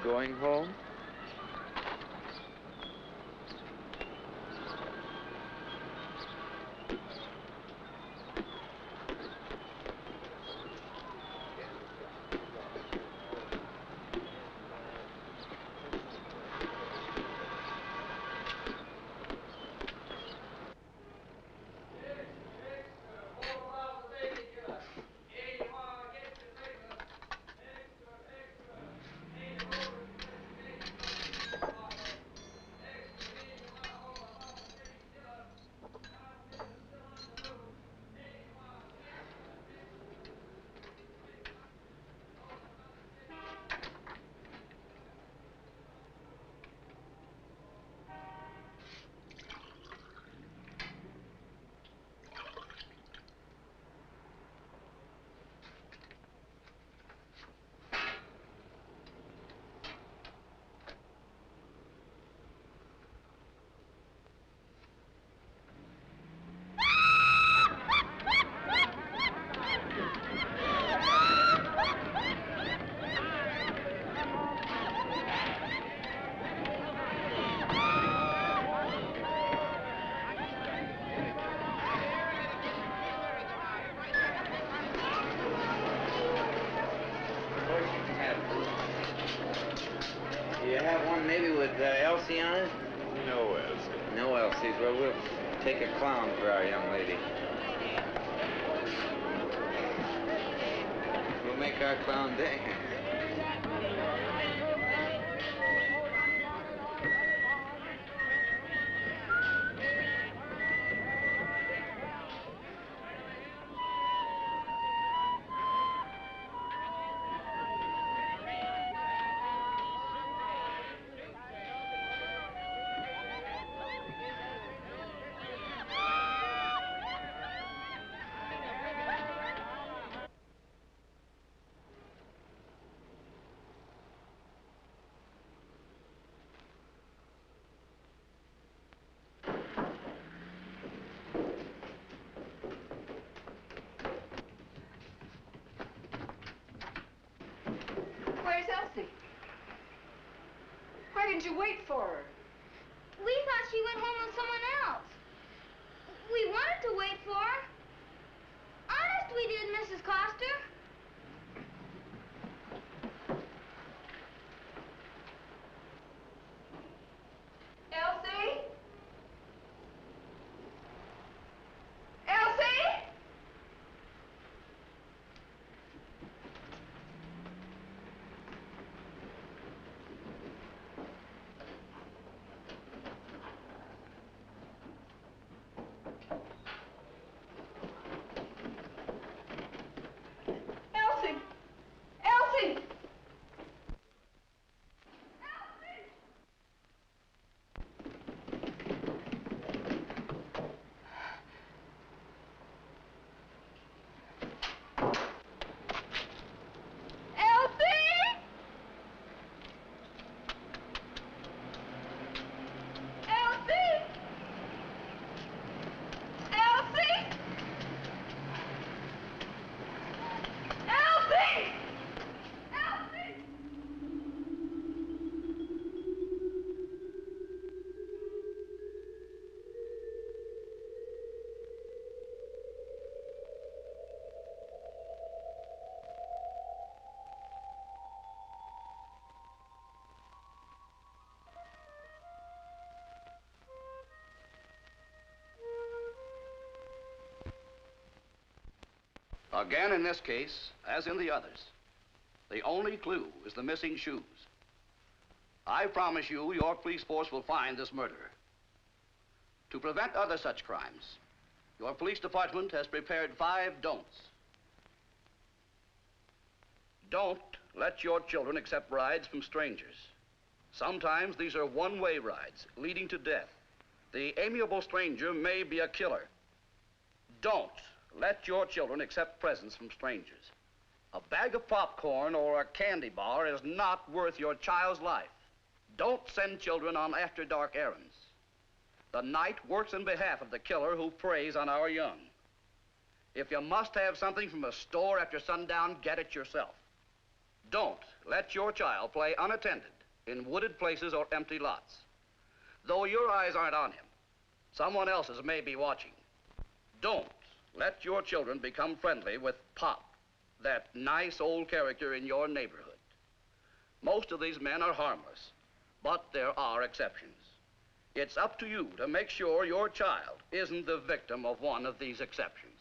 going home? Elsie on it? No Elsie. No Elsies. Well, we'll take a clown for our young lady. We'll make our clown dance. Why didn't you wait for her? We thought she went home with someone else. We wanted to wait for her. Honest we did, Mrs. Coster. Elsie? Elsie? Again, in this case, as in the others, the only clue is the missing shoes. I promise you, your police force will find this murderer. To prevent other such crimes, your police department has prepared 5 don'ts. Don't let your children accept rides from strangers. Sometimes these are one-way rides leading to death. The amiable stranger may be a killer. Don't let your children accept presents from strangers. A bag of popcorn or a candy bar is not worth your child's life. Don't send children on after-dark errands. The night works in behalf of the killer who preys on our young. If you must have something from a store after sundown, get it yourself. Don't let your child play unattended in wooded places or empty lots. Though your eyes aren't on him, someone else's may be watching. Don't let your children become friendly with Pop, that nice old character in your neighborhood. Most of these men are harmless, but there are exceptions. It's up to you to make sure your child isn't the victim of one of these exceptions.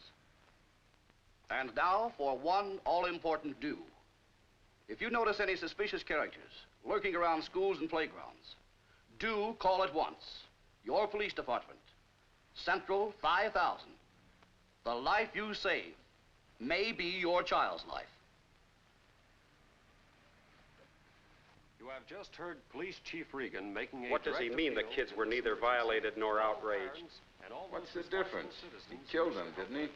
And now for one all-important do. If you notice any suspicious characters lurking around schools and playgrounds, do call at once your police department, Central 5000. The life you save may be your child's life. You have just heard Police Chief Regan making a... What does he mean the kids were neither violated nor outraged? What's the difference? He killed them, didn't he?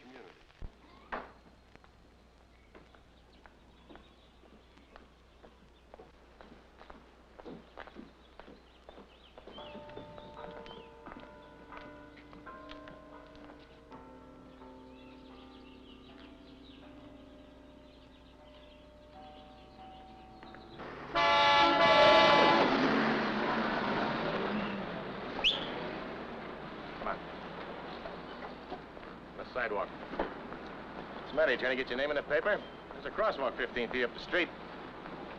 Sidewalk. What's the matter? You trying to get your name in the paper? There's a crosswalk 15 feet up the street.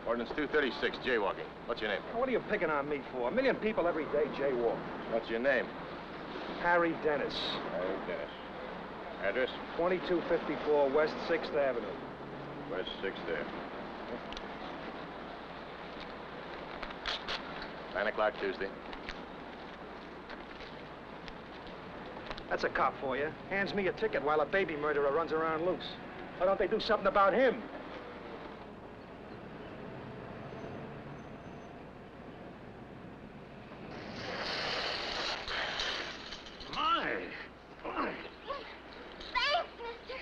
Ordinance 236, jaywalking. What's your name? What are you picking on me for? A million people every day jaywalk. What's your name? Harry Dennis. Harry Dennis. Address? 2254 West 6th Avenue. West 6th Avenue. 9 o'clock Tuesday. That's a cop for you. Hands me a ticket while a baby murderer runs around loose. Why don't they do something about him? Thanks, mister.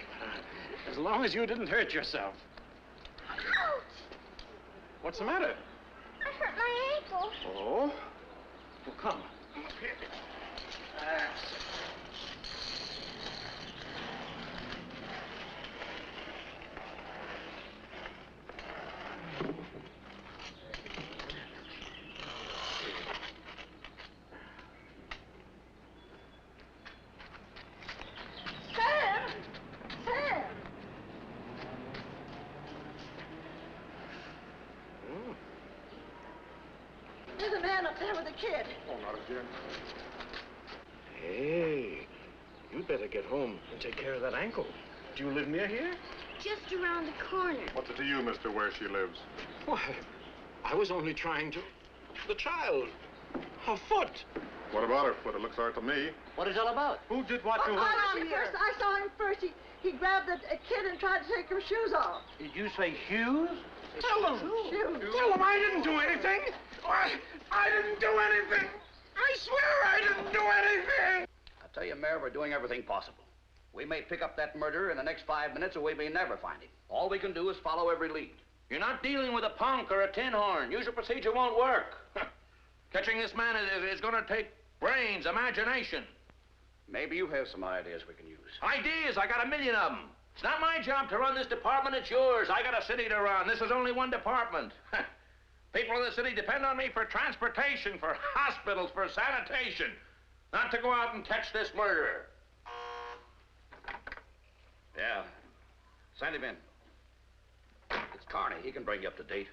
As long as you didn't hurt yourself. Ouch! What's the matter? I hurt my ankle. Oh? Well, come. There's a man up there with a kid. Oh, not again. Hey, you'd better get home and take care of that ankle. Do you live near here? Just around the corner. What's it to you, mister, where she lives? Why, I was only trying to... The child. Her foot. What about her foot? It looks hard to me. What is it all about? Who did what to her? I saw him first. He grabbed a kid and tried to take her shoes off. Did you say shoes? Tell them. Shoes. Tell them I didn't do anything. I didn't do anything. I swear I didn't do anything. I tell you, Mayor, we're doing everything possible. We may pick up that murderer in the next 5 minutes, or we may never find him. All we can do is follow every lead. You're not dealing with a punk or a tin horn. Usual procedure won't work. Catching this man is going to take brains, imagination. Maybe you have some ideas we can use. Ideas? I got a million of them. It's not my job to run this department, it's yours. I got a city to run. This is only one department. People in the city depend on me for transportation, for hospitals, for sanitation. Not to go out and catch this murderer. Yeah. Send him in. It's Carney. He can bring you up to date.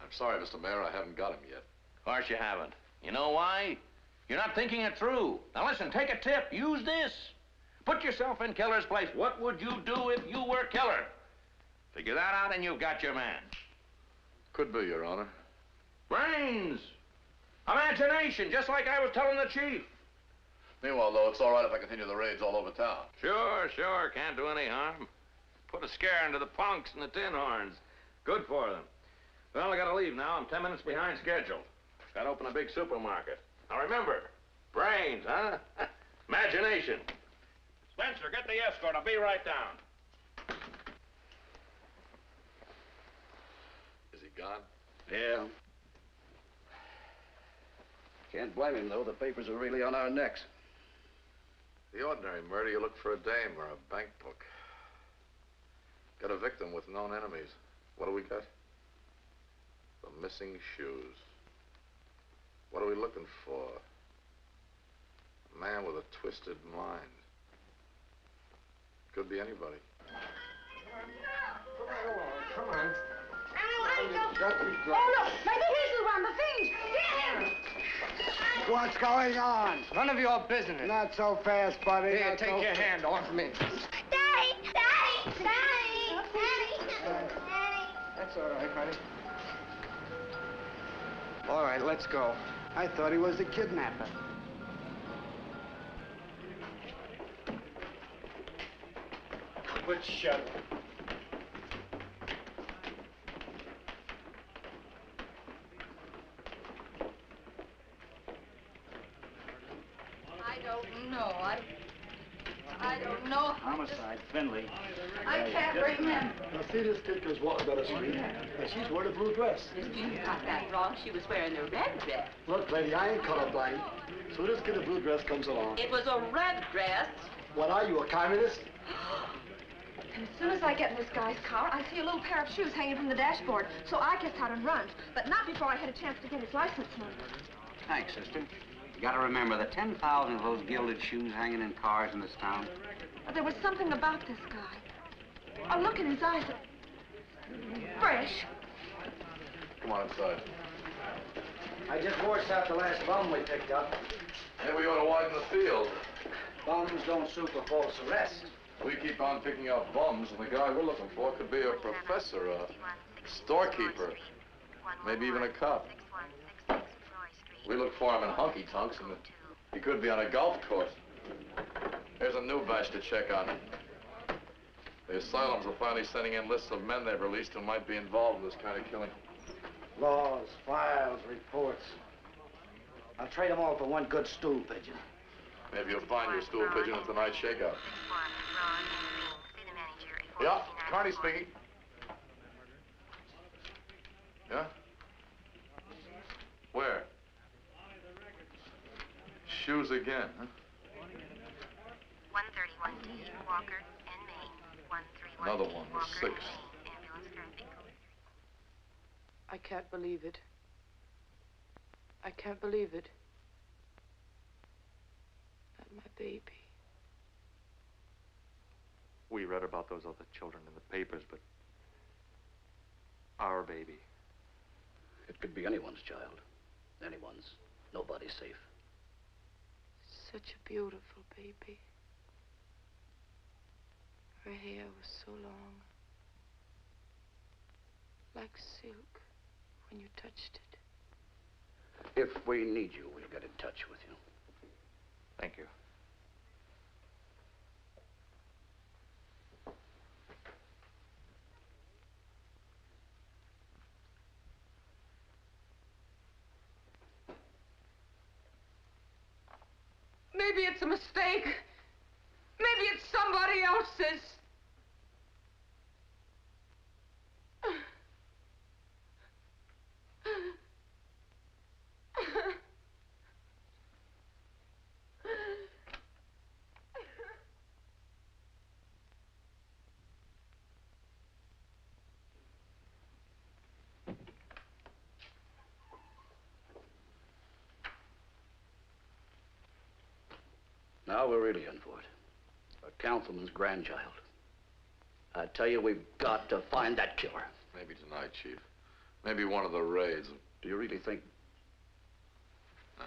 I'm sorry, Mr. Mayor, I haven't got him yet. Of course you haven't. You know why? You're not thinking it through. Now listen, take a tip. Use this. Put yourself in Killer's place. What would you do if you were Killer? Figure that out and you've got your man. Could be, Your Honor. Brains. Imagination, just like I was telling the chief. Meanwhile, though, it's all right if I continue the raids all over town. Sure. Can't do any harm. Put a scare into the punks and the tin horns. Good for them. Well, I gotta leave now. I'm 10 minutes behind schedule. Gotta open a big supermarket. Now remember, brains, huh? Imagination. Spencer, get the escort. I'll be right down. Is he gone? Yeah. Can't blame him, though. The papers are really on our necks. The ordinary murder, you look for a dame or a bank book. Got a victim with known enemies. What do we got? The missing shoes. What are we looking for? A man with a twisted mind. Could be anybody. Come on. Oh, look, maybe he's the one, the fiend. Get him! What's going on? None of your business. Not so fast, buddy. Here, Not take so your hand off me. Daddy! Daddy! Daddy! Daddy! That's all right, honey. All right, let's go. I thought he was the kidnapper. Quit shut. I don't know. I don't know. Homicide, Finley. I can't remember. Now, see this kid goes walking down the street, and she's wearing a blue dress. You got that wrong. She was wearing a red dress. Look, lady, I ain't colorblind. So this kid in a blue dress comes along. It was a red dress. What are you, a communist? And as soon as I get in this guy's car, I see a little pair of shoes hanging from the dashboard. So I gets out and runs, but not before I had a chance to get his license number. Thanks, sister. You gotta remember the 10,000 of those gilded shoes hanging in cars in this town. There was something about this guy. Oh, look in his eyes. Fresh. Come on inside. I just washed out the last bum we picked up. Maybe we ought to widen the field. Bums don't suit for false arrest. We keep on picking up bums, and the guy we're looking for could be a professor, a storekeeper, maybe even a cop. We look for him in honky-tonks, and he could be on a golf course. Here's a new batch to check on. The asylums are finally sending in lists of men they've released who might be involved in this kind of killing. Laws, files, reports. I'll trade them all for one good stool pigeon. Maybe you'll find your stool pigeon at tonight's shakeout. Yeah, Carney speaking. Yeah? Where? Shoes again, huh? 131D, Walker and Maine. 131D, Another one, the Walker, sixth. Maine, ambulance traffic. I can't believe it. I can't believe it. Not my baby. We read about those other children in the papers, but our baby. It could be anyone's child. Anyone's. Nobody's safe. Such a beautiful baby. Her hair was so long. Like silk when you touched it. If we need you, we'll get in touch with you. Thank you. Maybe it's a mistake. Maybe it's somebody else's. Now we're really in for it. A councilman's grandchild. I tell you, we've got to find that killer. Maybe tonight, Chief. Maybe one of the raids. Do you really think? No.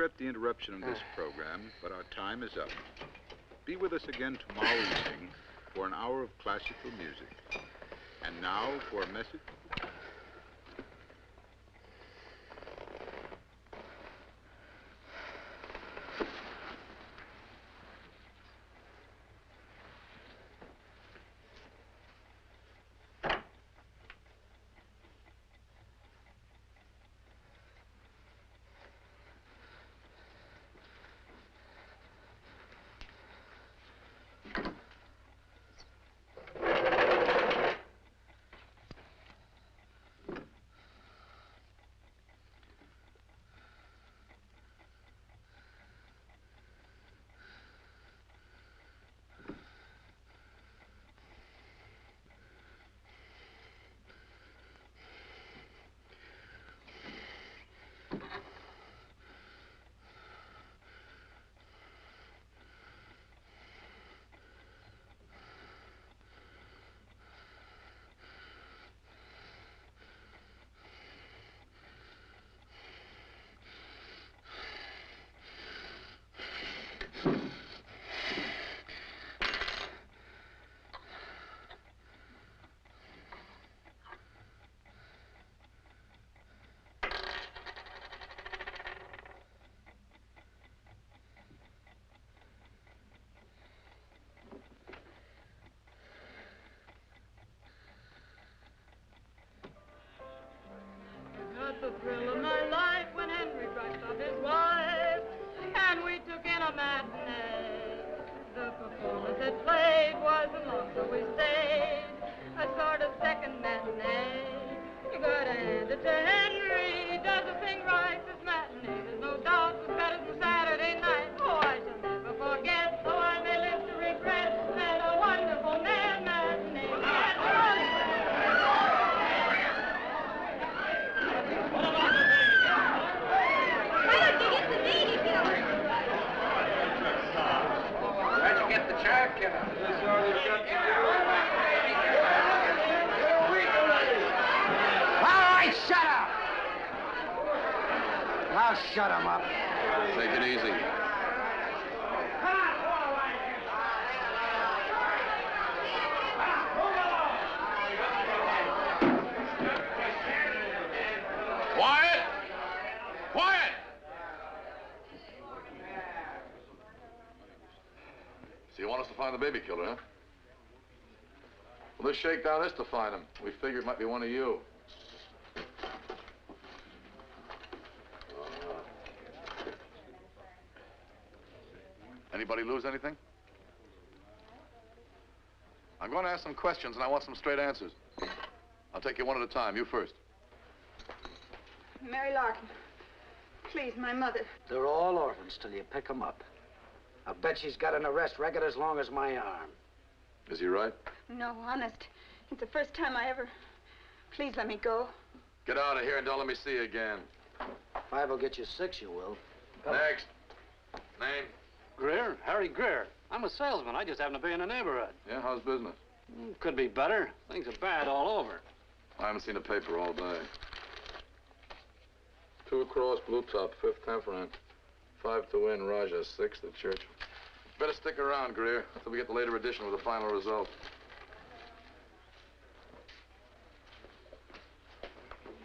regret the interruption of this program, but our time is up. Be with us again tomorrow evening for an hour of classical music. And now for a message. The thrill of my life when Henry brushed off his wife and we took in a matinee. The performance that played wasn't long, so we stayed a sort of second matinee. You gotta hand it to Henry, he does the thing right this matinee. There's no doubt it's better than Saturday night. Oh, I shall never forget, though I may live to regret that a wonderful man matinee. Where'd you get the child killer? All right, shut up! Now shut him up. Take it easy. Quiet! Quiet! So you want us to find the baby killer, huh? Well, this shakedown is to find him. We figured it might be one of you. Anybody lose anything? I'm going to ask some questions, and I want some straight answers. I'll take you one at a time. You first. Mary Larkin. Please, my mother. They're all orphans till you pick them up. I bet she's got an arrest record as long as my arm. Is he right? No, honest. It's the first time I ever... Please let me go. Get out of here and don't let me see you again. 5 will get you 6, you will. Come Next. Name? Greer, Harry Greer. I'm a salesman. I just happen to be in the neighborhood. Yeah, how's business? Could be better. Things are bad all over. I haven't seen a paper all day. 2 across, blue top, 5th temperament. 5 to win, Raja, 6th at Churchill. Better stick around, Greer, until we get the later edition with the final result.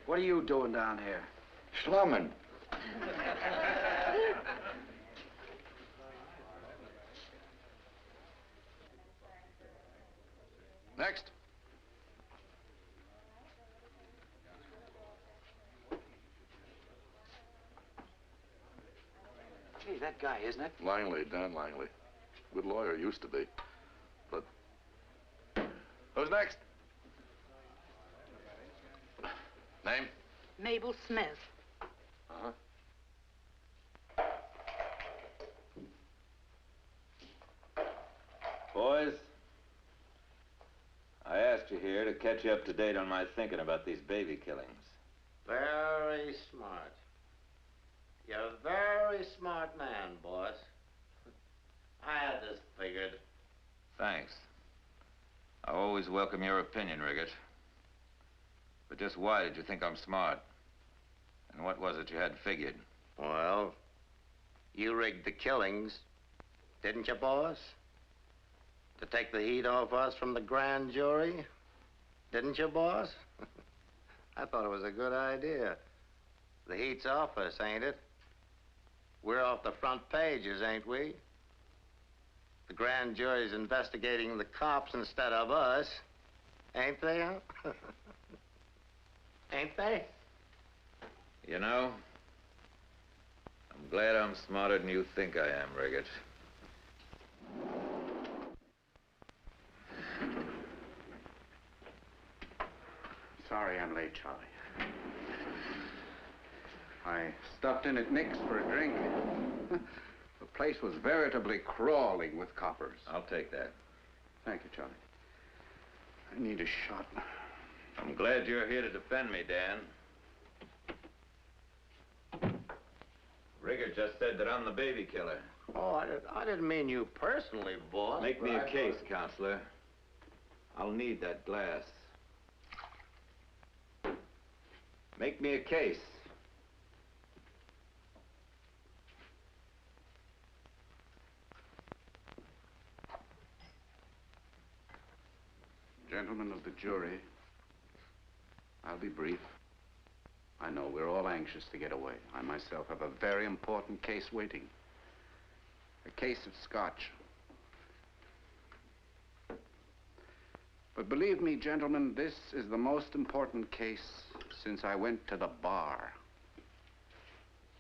What are you doing down here? Slumming. Next. Gee, that guy, isn't it? Langley, Dan Langley. Good lawyer, used to be. But... Who's next? Name? Mabel Smith. Uh-huh. Boys, I asked you here to catch you up to date on my thinking about these baby killings. Very smart. You're a very smart man, boss. I had this figured. Thanks. I always welcome your opinion, Riggett. But just why did you think I'm smart? And what was it you had figured? Well, You rigged the killings, didn't you, boss? To take the heat off us from the grand jury, didn't you, boss? I thought it was a good idea. The heat's off us, ain't it? We're off the front pages, ain't we? The grand jury's investigating the cops instead of us, ain't they, huh? Ain't they? You know, I'm glad I'm smarter than you think I am, Riggett. Sorry I'm late, Charlie. I stopped in at Nick's for a drink. The place was veritably crawling with coppers. I'll take that. Thank you, Charlie. I need a shot. I'm glad you're here to defend me, Dan. Riggett just said that I'm the baby killer. Oh, I didn't mean you personally, boss. Make me a case, Counselor. I'll need that glass. Make me a case. Gentlemen of the jury, I'll be brief. I know we're all anxious to get away. I myself have a very important case waiting. A case of scotch. But believe me, gentlemen, this is the most important case since I went to the bar.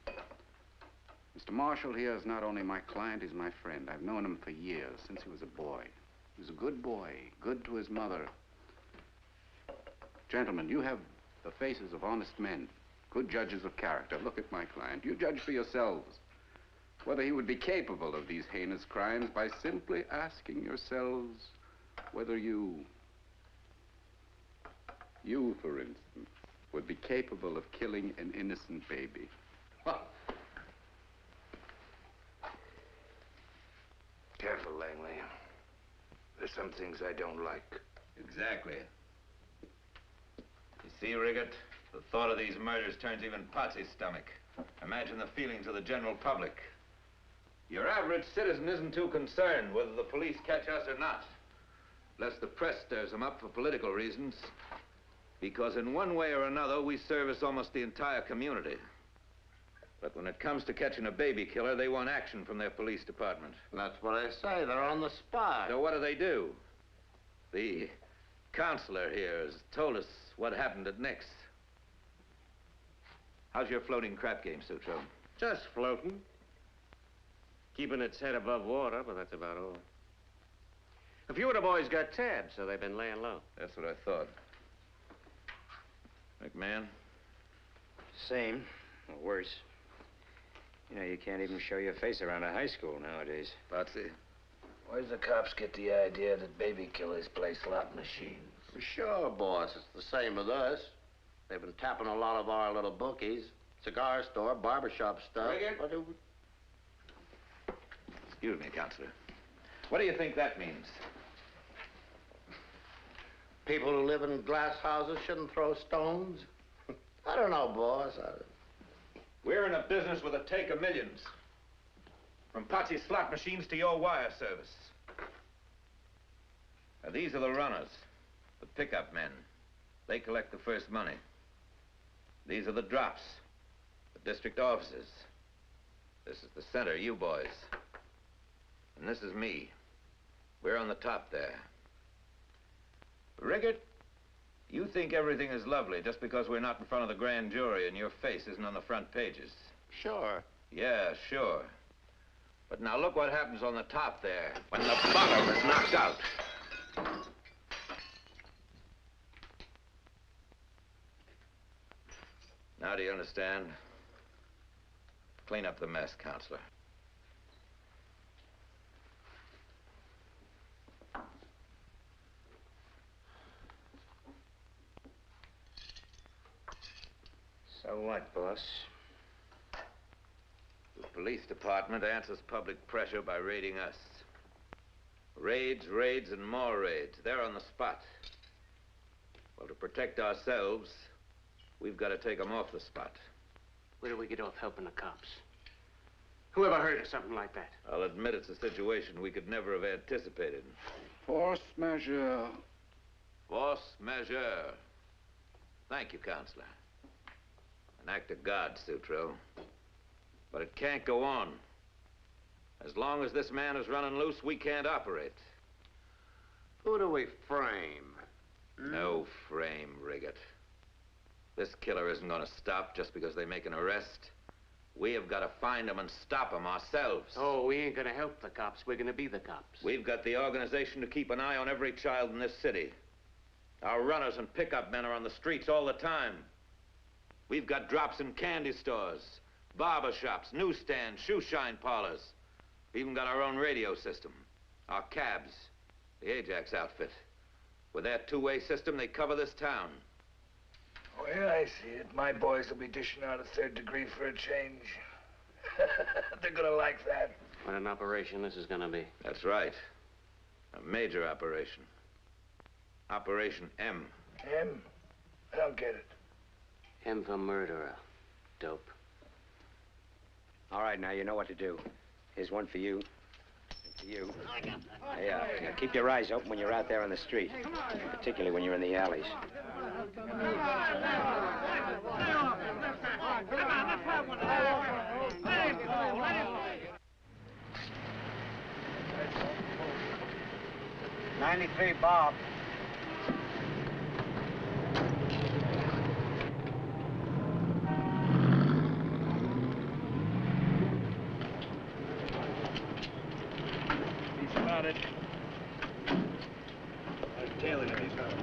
Mr. Marshall here is not only my client, he's my friend. I've known him for years, since he was a boy. He was a good boy, good to his mother. Gentlemen, you have the faces of honest men, good judges of character. Look at my client. You judge for yourselves whether he would be capable of these heinous crimes by simply asking yourselves whether you, for instance, would be capable of killing an innocent baby. Careful, Langley. There's some things I don't like. Exactly. You see, Riggett, the thought of these murders turns even Potsy's stomach. Imagine the feelings of the general public. Your average citizen isn't too concerned whether the police catch us or not, lest the press stirs them up for political reasons. Because in one way or another, we service almost the entire community. But when it comes to catching a baby killer, they want action from their police department. That's what I say. They're on the spot. So what do? The counselor here has told us what happened at Nick's. How's your floating crap game, Sutro? Just floating. Keeping its head above water, but that's about all. A few of the boys got tabbed, so they've been laying low. That's what I thought. McMahon? Same, or worse. You know, you can't even show your face around a high school nowadays. Potsy? Where does the cops get the idea that baby killers play slot machines? For sure, boss. It's the same with us. They've been tapping a lot of our little bookies. Cigar store, barbershop stuff. Riggett? Excuse me, Counselor. What do you think that means? People who live in glass houses shouldn't throw stones? I don't know, boss. We're in a business with a take of millions. From Potsy's slot machines to your wire service. Now, these are the runners, the pickup men. They collect the first money. These are the drops, the district offices. This is the center, you boys. And this is me. We're on the top there. Riggett, you think everything is lovely just because we're not in front of the grand jury and your face isn't on the front pages. Sure. Yeah, sure. But now look what happens on the top there when the bottom is knocked out. Now do you understand? Clean up the mess, Counselor. So what, boss? The police department answers public pressure by raiding us. Raids, raids, and more raids. They're on the spot. Well, to protect ourselves, we've got to take them off the spot. Where do we get off helping the cops? Who ever heard of something like that? I'll admit it's a situation we could never have anticipated. Force majeure. Force majeure. Thank you, Counselor. An act of God, Sutro. But it can't go on. As long as this man is running loose, we can't operate. Who do we frame? No frame, Riggett. This killer isn't going to stop just because they make an arrest. We have got to find him and stop him ourselves. Oh, we ain't gonna help the cops. We're gonna be the cops. We've got the organization to keep an eye on every child in this city. Our runners and pickup men are on the streets all the time. We've got drops in candy stores, barber shops, newsstands, shoe shine parlors. We've even got our own radio system. Our cabs, the Ajax outfit. With their two-way system, they cover this town. Oh, yeah, I see it. My boys will be dishing out a third degree for a change. They're gonna like that. What an operation this is gonna be. That's right. A major operation. Operation M. M? I don't get it. M for murderer. Dope. All right, now you know what to do. Here's one for you. And for you. Yeah, now keep your eyes open when you're out there on the street. Particularly when you're in the alleys. 93, Bob. He's spotted. There's Taylor. He's got him.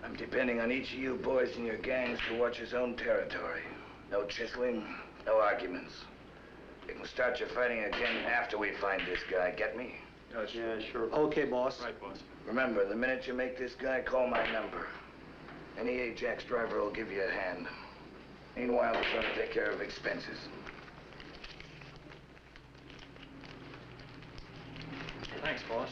I'm depending on each of you boys in your gangs to watch his own territory. No chiseling, no arguments. You can start your fighting again after we find this guy. Get me? Yeah, sure. Okay, boss. Right, boss. Remember, the minute you make this guy, call my number. Any Ajax driver will give you a hand. Meanwhile, we're trying to take care of expenses. Thanks, boss.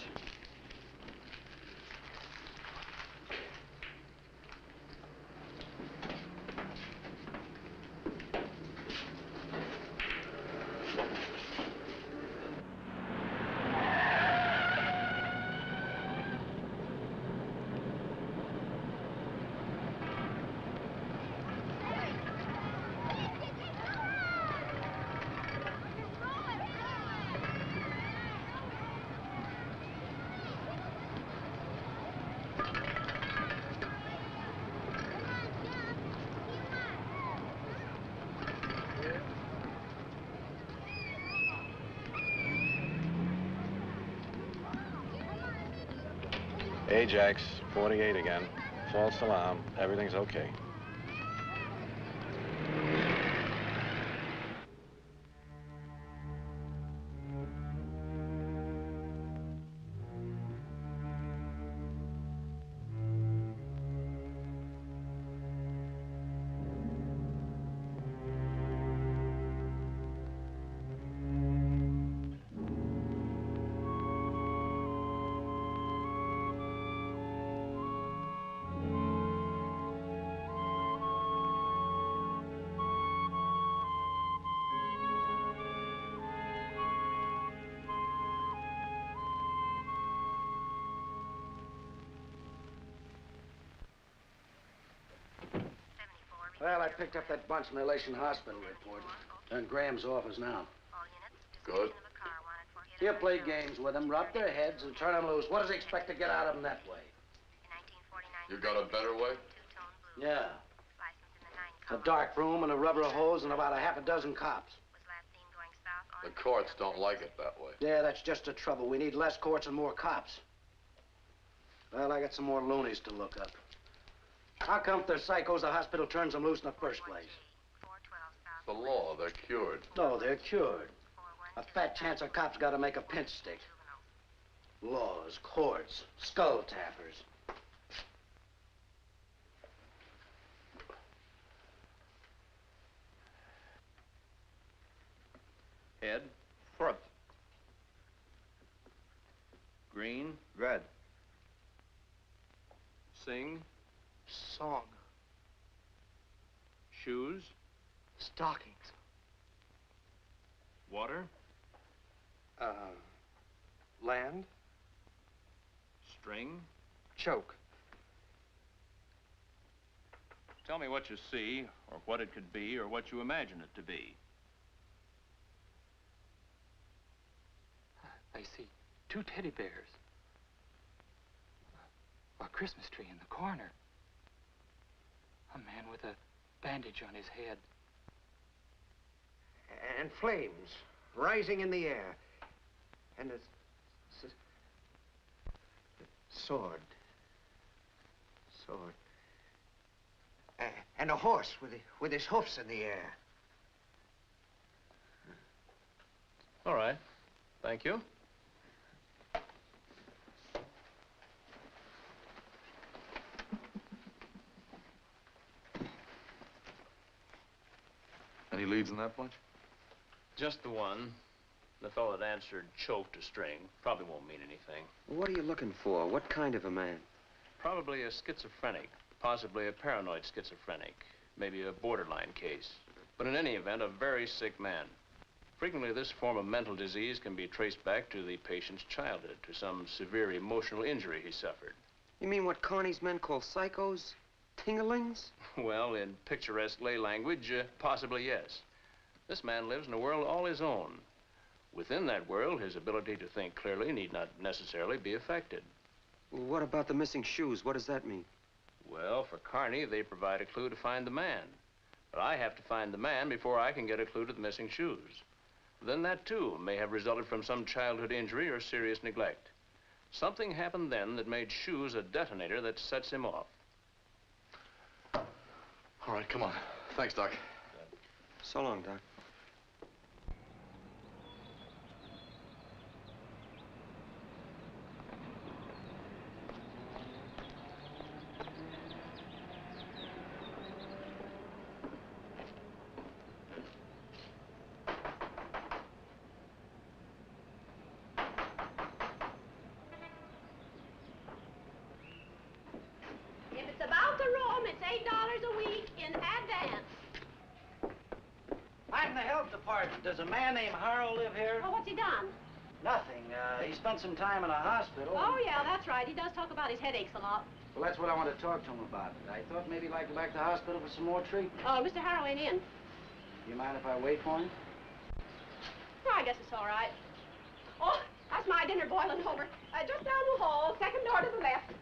Ajax, 48 again. False alarm. Everything's okay. Well, I picked up that bunch in the Elation Hospital report. They're in Graham's office now. Good. He'll play games with them, rub their heads, and turn them loose. What does he expect to get out of them that way? You got a better way? Yeah. A dark room and a rubber hose and about a half a dozen cops. The courts don't like it that way. Yeah, that's just the trouble. We need less courts and more cops. Well, I got some more loonies to look up. How come if they're psychos, the hospital turns them loose in the first place? The law, they're cured. No, they're cured. A fat chance a cop's got to make a pinch stick. Laws, courts, skull tappers. Head, front. Green. Red. Sing. Song. Shoes. Stockings. Water. Land. String. Choke. Tell me what you see, or what it could be, or what you imagine it to be. I see 2 teddy bears. A Christmas tree in the corner. A man with a bandage on his head. And flames rising in the air. And a sword. Sword. And a horse with his hoofs in the air. All right. Thank you. Any leads in that bunch? Just the one. The fellow that answered choked a string. Probably won't mean anything. What are you looking for? What kind of a man? Probably a schizophrenic. Possibly a paranoid schizophrenic. Maybe a borderline case. But in any event, a very sick man. Frequently, this form of mental disease can be traced back to the patient's childhood, to some severe emotional injury he suffered. You mean what Carney's men call psychos? Tinglings? Well, in picturesque lay language, possibly yes. This man lives in a world all his own. Within that world, his ability to think clearly need not necessarily be affected. Well, what about the missing shoes? What does that mean? Well, for Carney, they provide a clue to find the man. But I have to find the man before I can get a clue to the missing shoes. Then that, too, may have resulted from some childhood injury or serious neglect. Something happened then that made shoes a detonator that sets him off. All right, come on. Thanks, Doc. So long, Doc. If it's about the room, it's $8 a week in advance. I'm the health department. Does a man named Harrow live here? Oh, what's he done? Nothing. He spent some time in a hospital. Oh, yeah, that's right. He does talk about his headaches a lot. Well, that's what I want to talk to him about. I thought maybe he'd like to go back to the hospital for some more treatment. Oh, Mr. Harrow ain't in. You mind if I wait for him? Oh, I guess it's all right. Oh, that's my dinner boiling over. Just down the hall, second door to the left.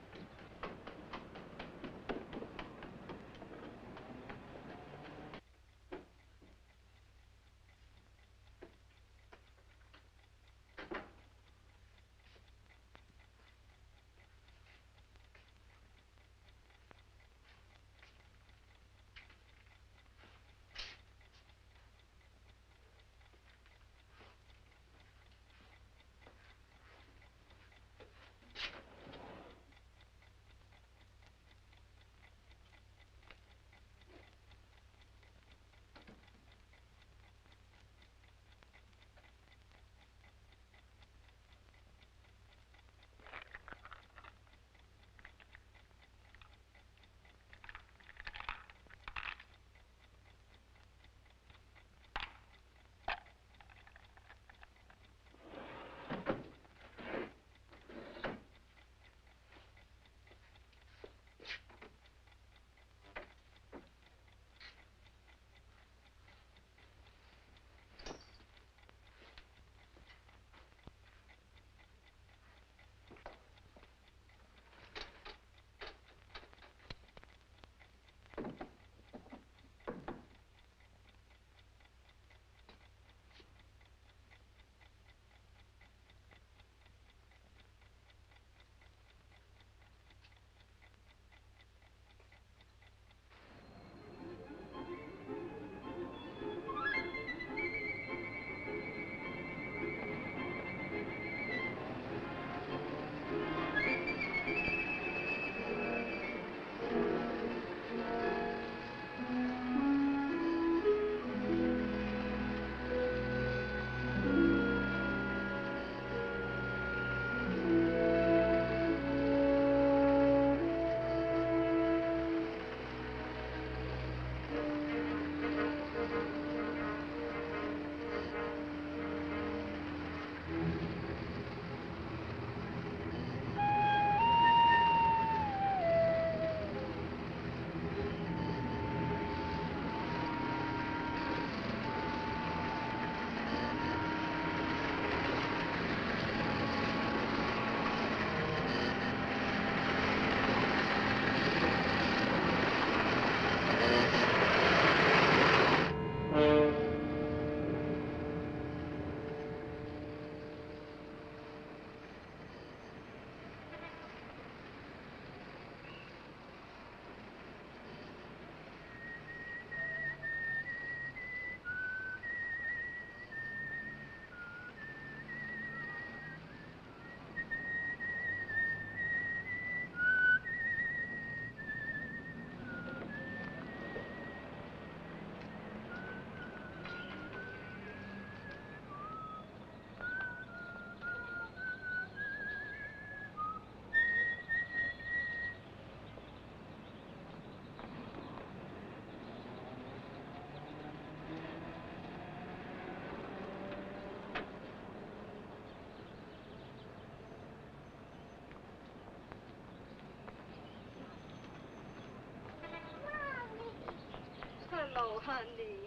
know, honey.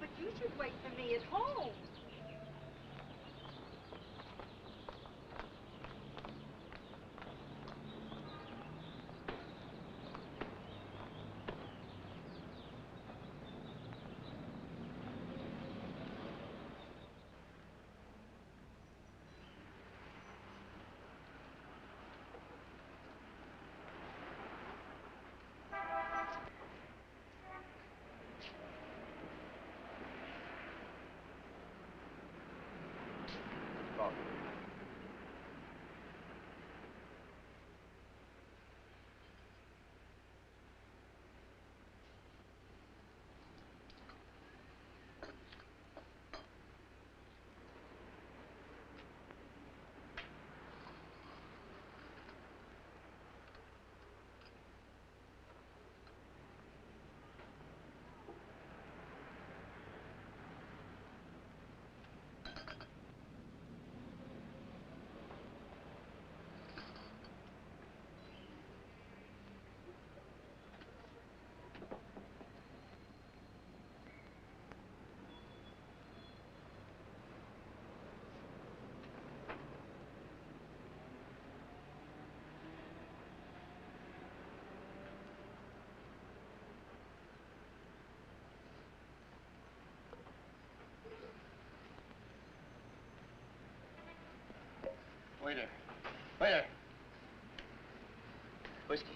But you should wait for me at home. Waiter. Waiter. Whiskey.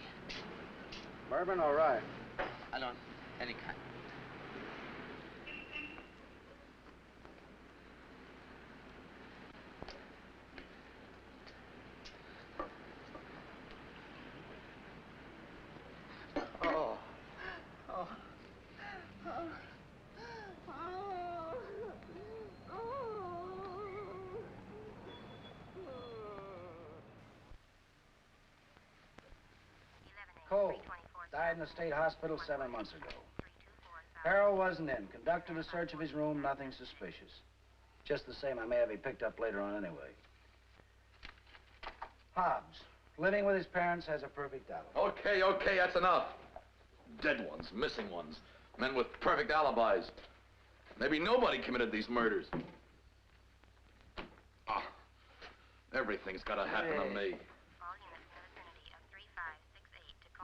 Bourbon or rye? I don't. Any kind. Oh. Oh. Cole died in the state hospital 7 months ago. Harrow wasn't in. Conducted a search of his room, nothing suspicious. Just the same, I may have him picked up later on anyway. Hobbs, living with his parents, has a perfect alibi. Okay, that's enough. Dead ones, missing ones, men with perfect alibis. Maybe nobody committed these murders. Ah, everything's gotta happen to me.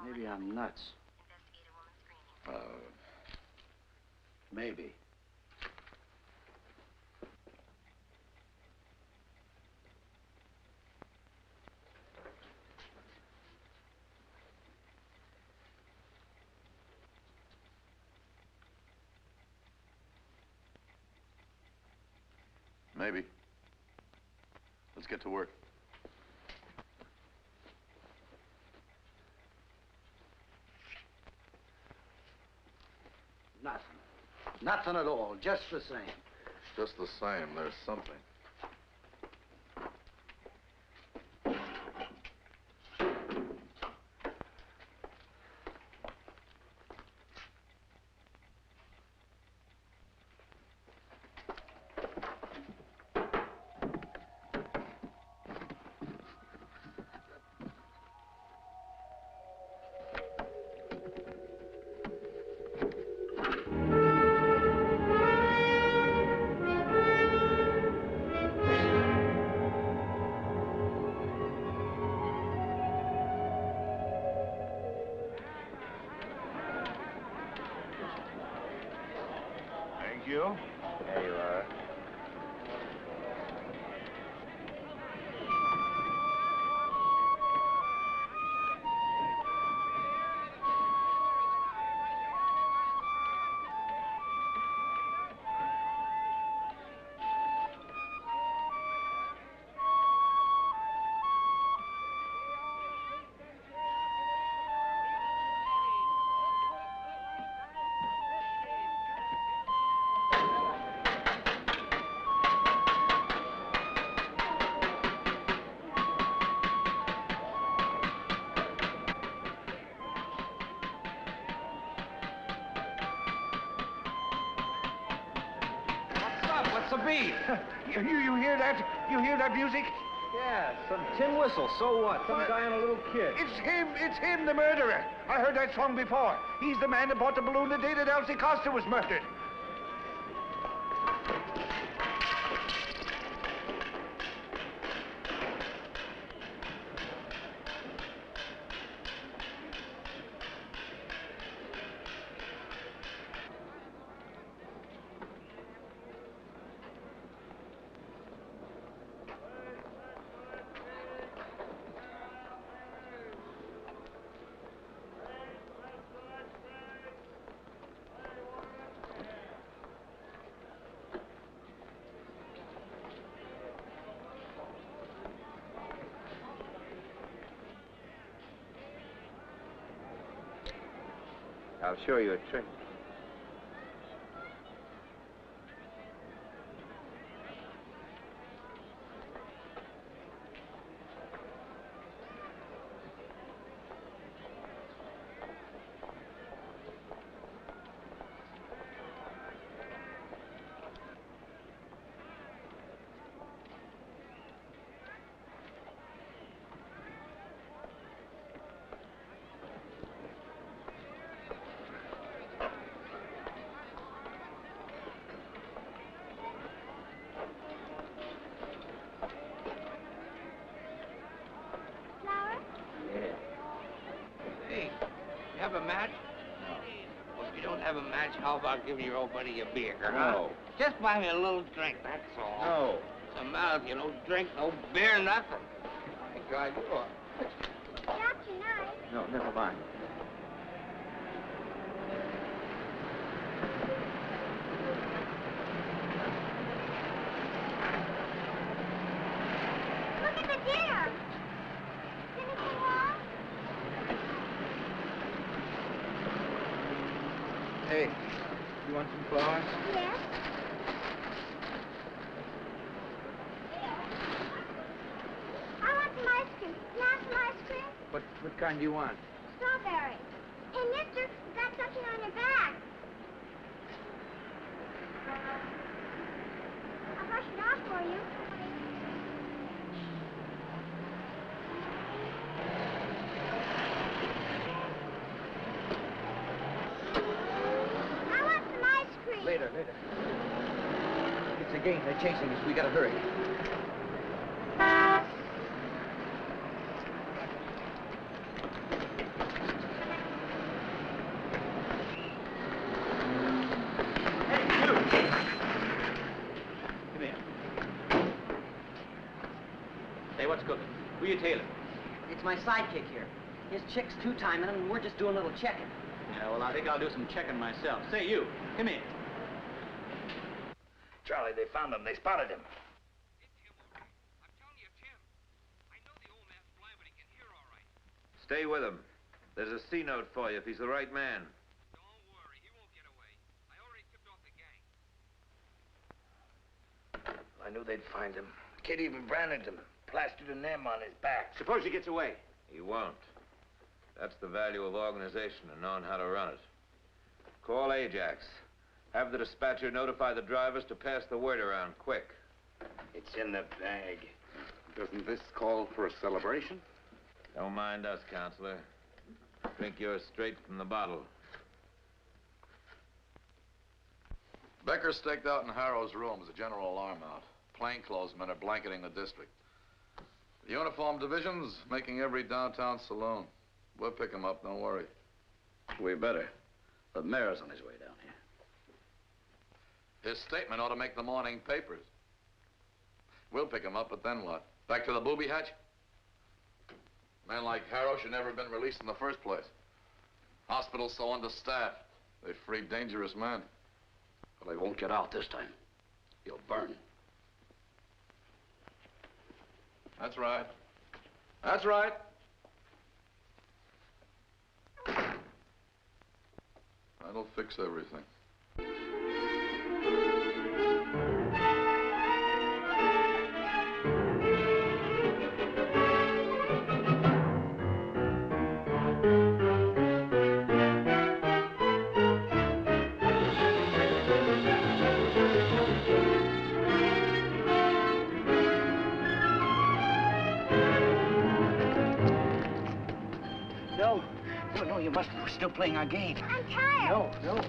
Maybe I'm nuts. Maybe. Maybe. Let's get to work. Nothing. Nothing at all. Just the same. Just the same, there's something. You? There you are. What's the beat? You hear that? You hear that music? Yeah, some tin whistle. So what? Some guy and a little kid. It's him, the murderer. I heard that song before. He's the man that bought the balloon the day that Elsie Costa was murdered. I'll show you a trick. Have a match? No. Well, if you don't have a match, how about giving your old buddy a beer, huh? No. Just buy me a little drink, that's all. No. It's a mouth, you know, drink, no beer, nothing. My God, you are. No, never mind. Look at the deer. Anything wrong? Hey, you want some flowers? Yes. I want some ice cream. Can I have some ice cream? What kind do you want? Strawberry. Hey, mister, you got something on your back. I'll brush it off for you. I want some ice cream. Later. It's a game. They're chasing us. We gotta hurry. What's cooking? Who you tailing? It's my sidekick here. His chick's two-timing him, and we're just doing a little checking. Yeah, well, I think I'll do some checking myself. Say, you, come here. Charlie, they found him. They spotted him. Stay with him. There's a C note for you if he's the right man. I knew they'd find him. The kid even branded him. Plastered an M on his back. Suppose he gets away. He won't. That's the value of organization and knowing how to run it. Call Ajax. Have the dispatcher notify the drivers to pass the word around quick. It's in the bag. Doesn't this call for a celebration? Don't mind us, Counselor. Drink yours straight from the bottle. Becker staked out in Harrow's room as a general alarm out. Plainclothesmen are blanketing the district. The uniform division's making every downtown saloon. We'll pick him up, don't worry. We better. The mayor's on his way down here. His statement ought to make the morning papers. We'll pick him up, but then what? Back to the booby hatch? Men like Harrow should never have been released in the first place. Hospital's so understaffed. They free dangerous men. Well, they won't get out this time. He'll burn. That's right. That's right. That'll fix everything. No, you mustn't. We're still playing our game. I'm tired. No.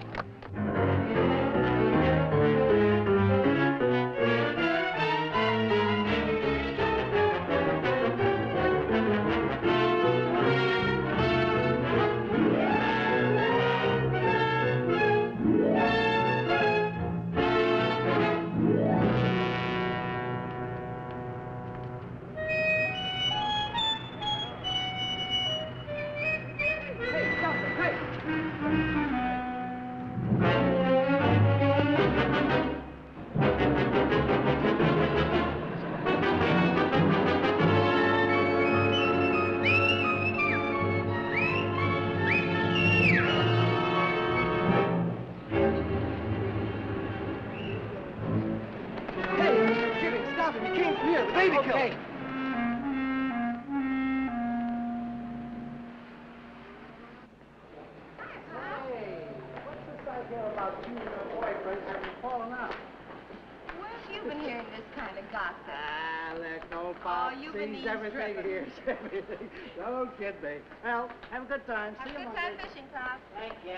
Don't kid me. Well, have a good time. Have a good time fishing, Pop. Thank you.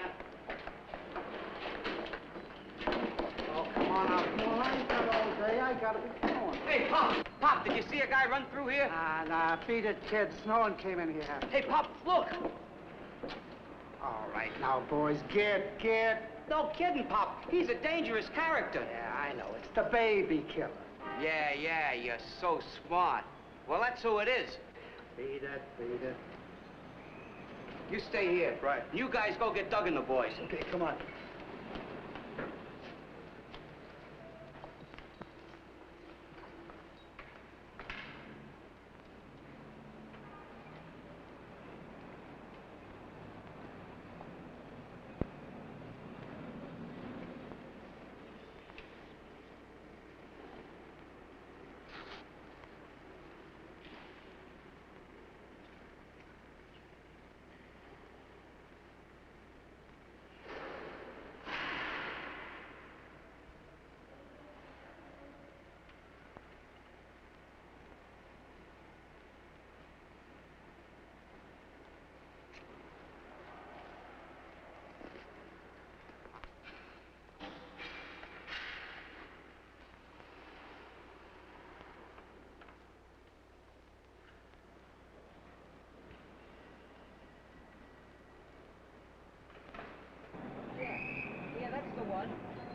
Oh, come on out. Come on. I ain't got all day. I gotta be going. Hey, Pop! Pop, did you see a guy run through here? Nah, beat it, kids. No one came in here. Hey, Pop, look! All right, now, boys, get. No kidding, Pop. He's a dangerous character. Yeah, I know. It's the baby killer. Yeah, you're so smart. Well, that's who it is. Beat it. You stay here. Right. You guys go get Doug and the boys. Okay, come on.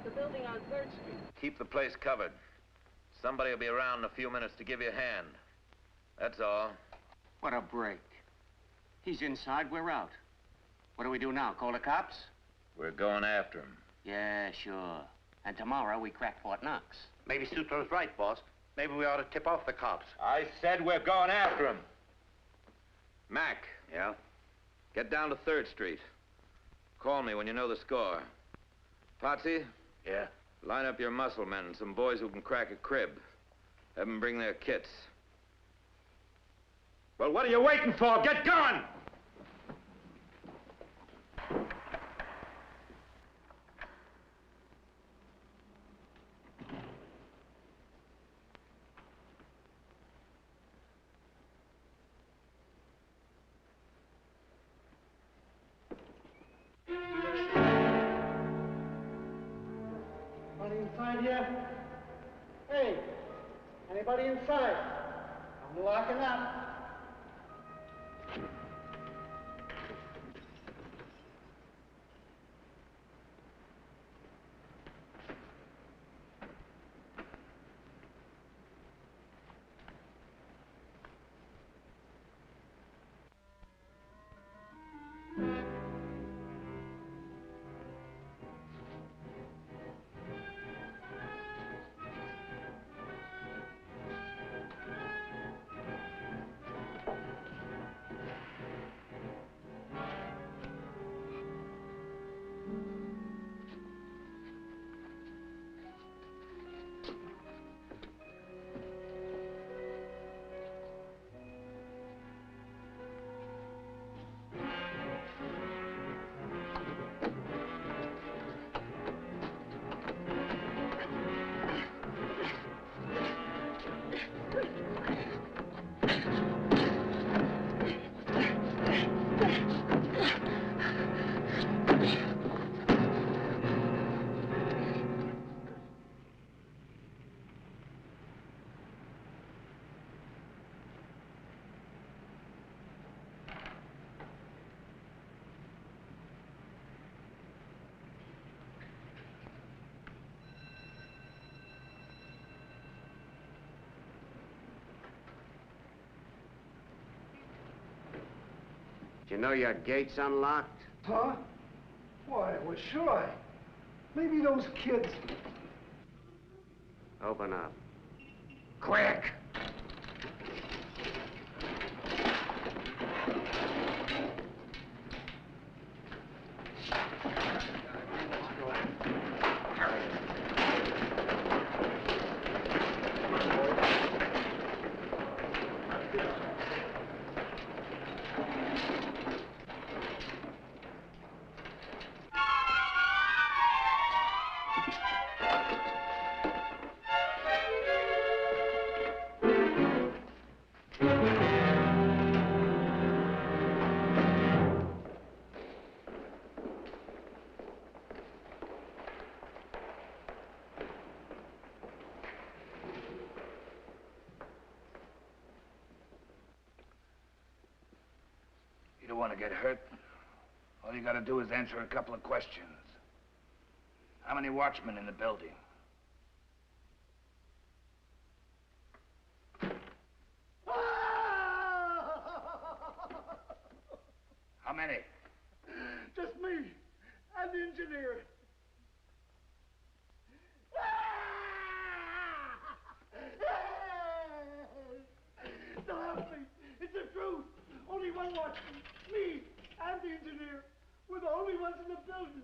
The building on 3rd Street. Keep the place covered. Somebody will be around in a few minutes to give you a hand. That's all. What a break. He's inside, we're out. What do we do now, call the cops? We're going after him. Yeah, sure. And tomorrow we crack Fort Knox. Maybe Sutro's right, boss. Maybe we ought to tip off the cops. I said we're going after him. Mac. Yeah? Get down to 3rd Street. Call me when you know the score. Potsy? Yeah? Line up your muscle men and some boys who can crack a crib. Have them bring their kits. Well, what are you waiting for? Get going! Anybody inside here? Hey, anybody inside? I'm locking up. Did you know your gate's unlocked? Huh? Why, well, should I? Maybe those kids... Open up. Quick! You don't want to get hurt. All you gotta do is answer a couple of questions. How many watchmen in the building? How many? Just me and the engineer. Don't help me. It's the truth. Only one watchman. Me and the engineer. We're the only ones in the building.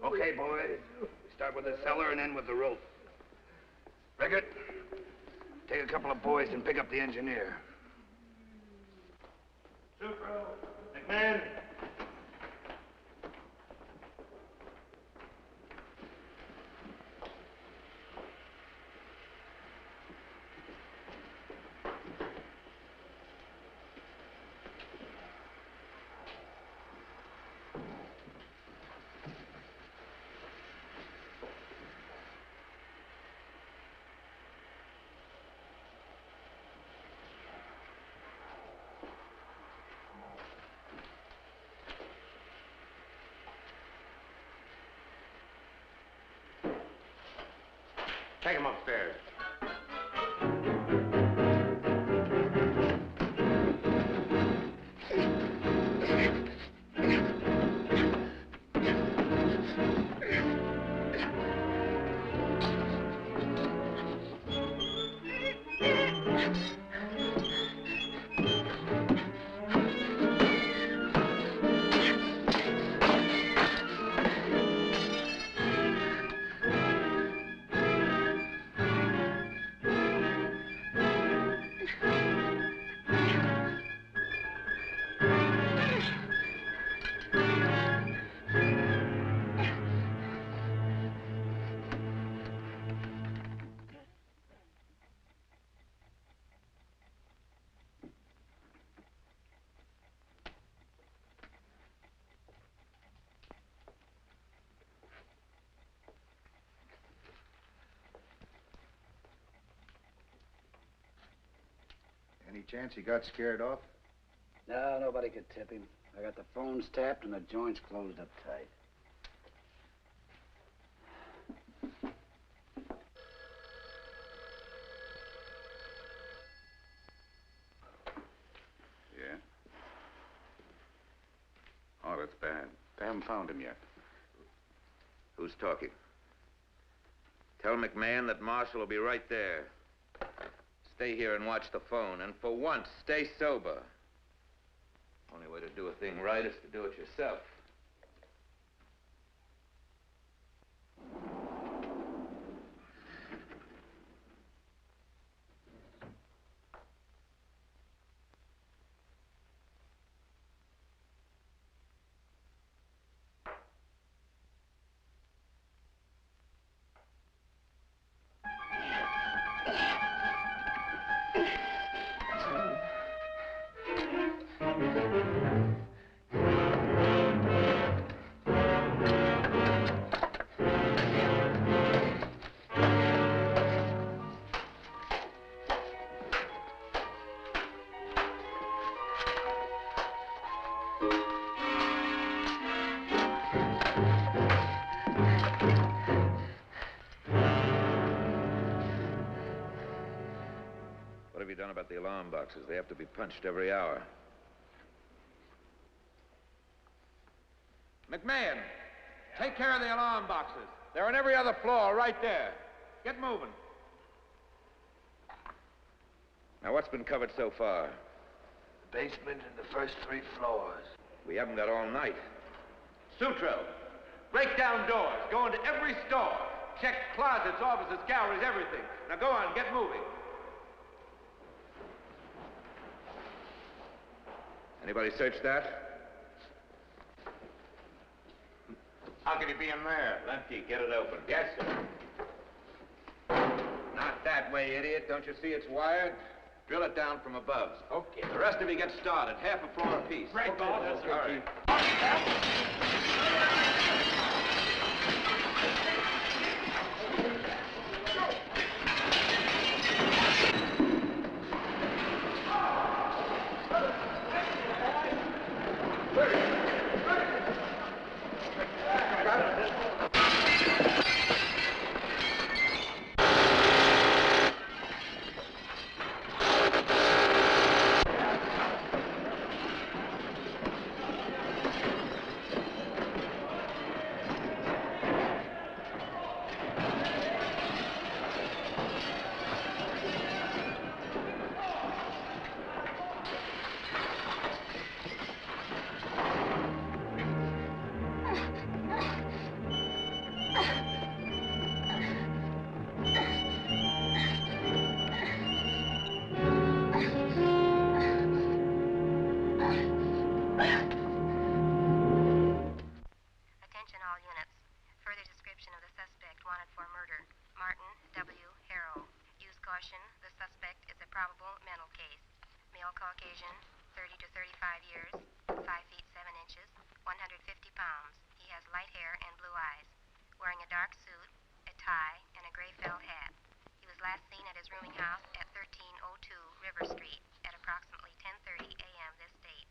Okay, boys. We start with the cellar and end with the roof. Rickert, take a couple of boys and pick up the engineer. Sucro. McMahon. Take him upstairs. Any chance he got scared off? No, nobody could tip him. I got the phones tapped and the joints closed up tight. Yeah? Oh, that's bad. They haven't found him yet. Who's talking? Tell McMahon that Marshall will be right there. Stay here and watch the phone, and for once, stay sober. Only way to do a thing right is to do it yourself. What have you done about the alarm boxes? They have to be punched every hour. McMahon, take care of the alarm boxes. They're on every other floor, right there. Get moving. Now, what's been covered so far? The basement and the first 3 floors. We haven't got all night. Sutro, break down doors. Go into every store. Check closets, offices, galleries, everything. Now go on, get moving. Anybody search that? How could he be in there? Lemke, get it open. Yes, sir. Not that way, idiot. Don't you see it's wired? Drill it down from above. Okay. The rest of you get started. Half a floor apiece. Right, boss. Yes, sir. All right.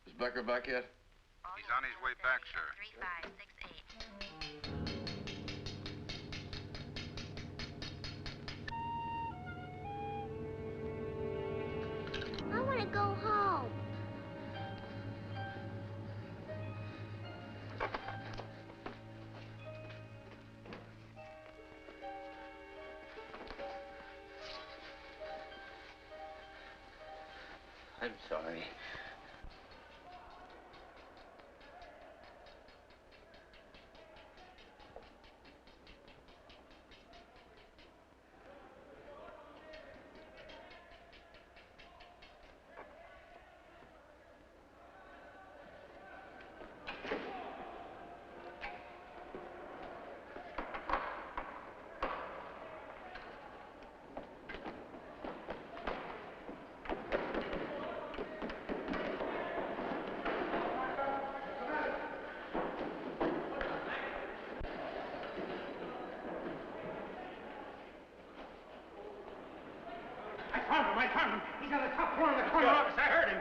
Is Becker back yet? He's on his way back, sir. 3568. I want to go home. I'm sorry. I found him. He's on the top floor in the corner office. I heard him.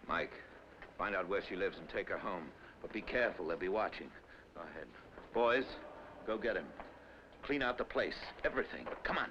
Mike, find out where she lives and take her home. But be careful, they'll be watching. Go ahead. Boys, go get him. Clean out the place. Everything. Come on.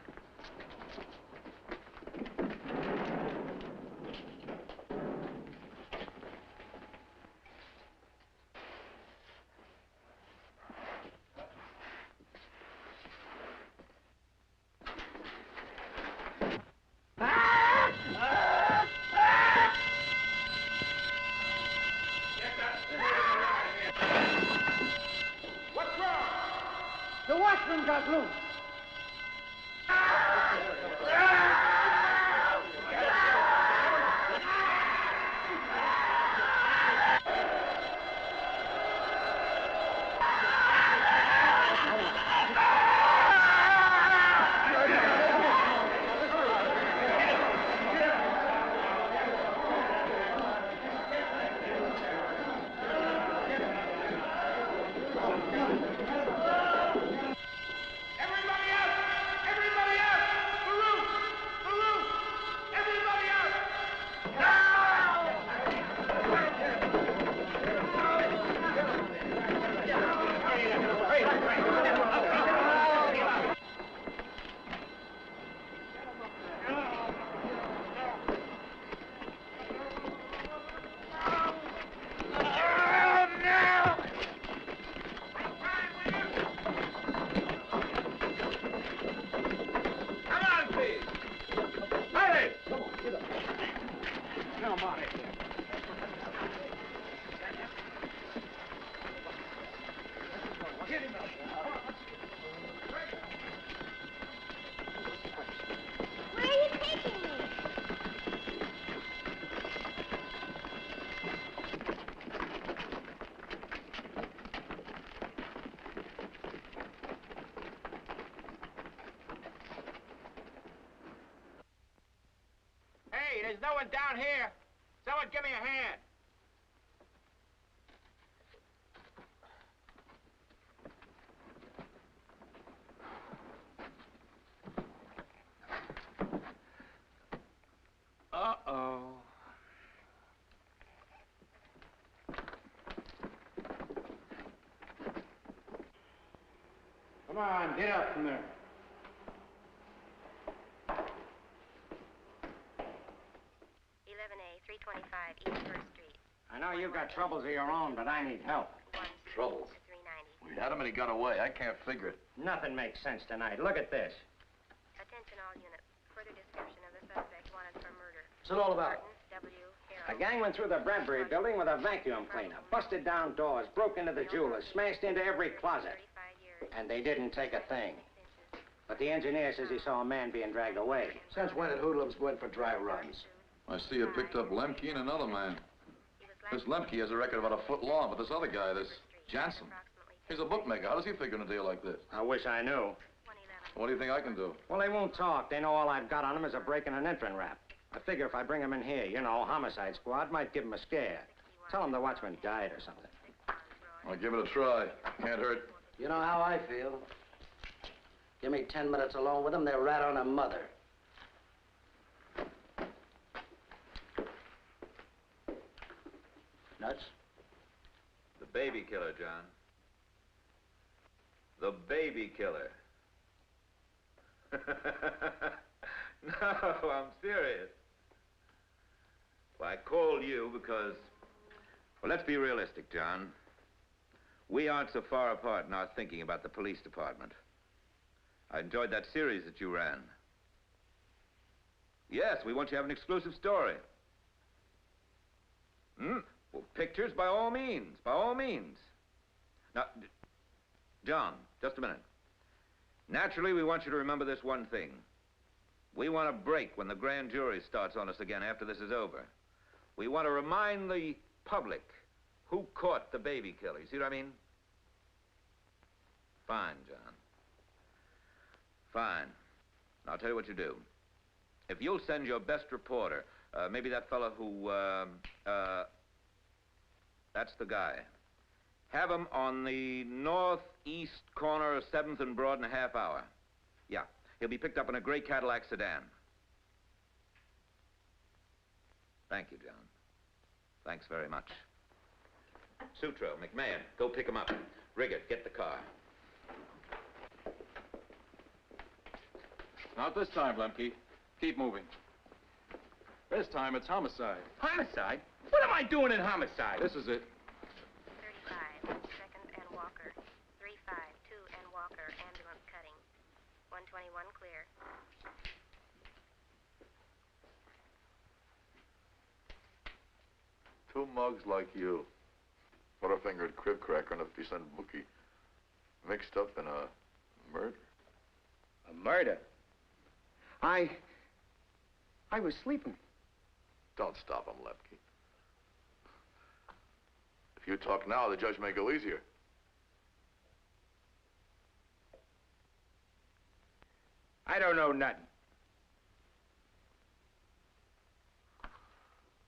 There's no one down here. Someone give me a hand. Uh-oh. Come on, get up from there. East First Street. I know you've got troubles of your own, but I need help. Troubles? We had him and he got away. I can't figure it. Nothing makes sense tonight. Look at this. Attention all units. Further description of the suspect wanted for murder. What's it all about? W. A gang went through the Bradbury building with a vacuum cleaner, busted down doors, broke into the jewelers, smashed into every closet. And they didn't take a thing. But the engineer says he saw a man being dragged away. Since when did hoodlums go in for dry runs? I see you picked up Lemke and another man. This Lemke has a record about a foot long, but this other guy, this Jansen, he's a bookmaker. How does he figure in a deal like this? I wish I knew. What do you think I can do? Well, they won't talk. They know all I've got on them is a break and an entering rap. I figure if I bring them in here, you know, homicide squad, might give them a scare. Tell them the watchman died or something. I'll give it a try. Can't hurt. You know how I feel. Give me 10 minutes alone with them, they'll rat on a mother. Nuts? The baby killer, John. The baby killer. No, I'm serious. Well, I called you because, well, let's be realistic, John. We aren't so far apart in our thinking about the police department. I enjoyed that series that you ran. Yes, we want you to have an exclusive story. Well, pictures, by all means, by all means. Now, John, just a minute. Naturally, we want you to remember this one thing. We want a break when the grand jury starts on us again after this is over. We want to remind the public who caught the baby killer. You see what I mean? Fine, John. Fine. Now, I'll tell you what you do. If you'll send your best reporter, maybe that fellow who, that's the guy. Have him on the northeast corner of 7th and Broad in a half hour. Yeah, he'll be picked up in a gray Cadillac sedan. Thank you, John. Thanks very much. Sutro, McMahon, go pick him up. Riggett, get the car. Not this time, Lemke. Keep moving. This time it's homicide. Homicide? What am I doing in homicide? This is it. 35, 2nd and Walker. 352 and Walker, ambulance cutting. 121 clear. Two mugs like you. Butterfingered crib cracker and a decent bookie. Mixed up in a murder. A murder? I was sleeping. Don't stop him, Lemke. If you talk now, the judge may go easier. I don't know nothing.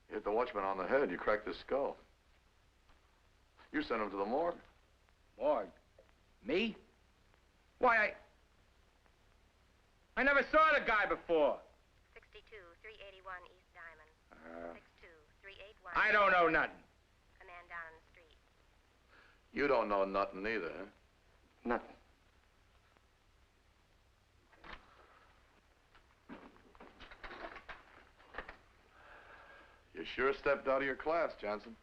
You hit the watchman on the head, you cracked his skull. You sent him to the morgue. Morgue? Me? Why, I never saw the guy before. 62, 381 East Diamond. 62, 381. I don't know nothing. A man down on the street. You don't know nothing either, huh? Nothing. You sure stepped out of your class, Johnson.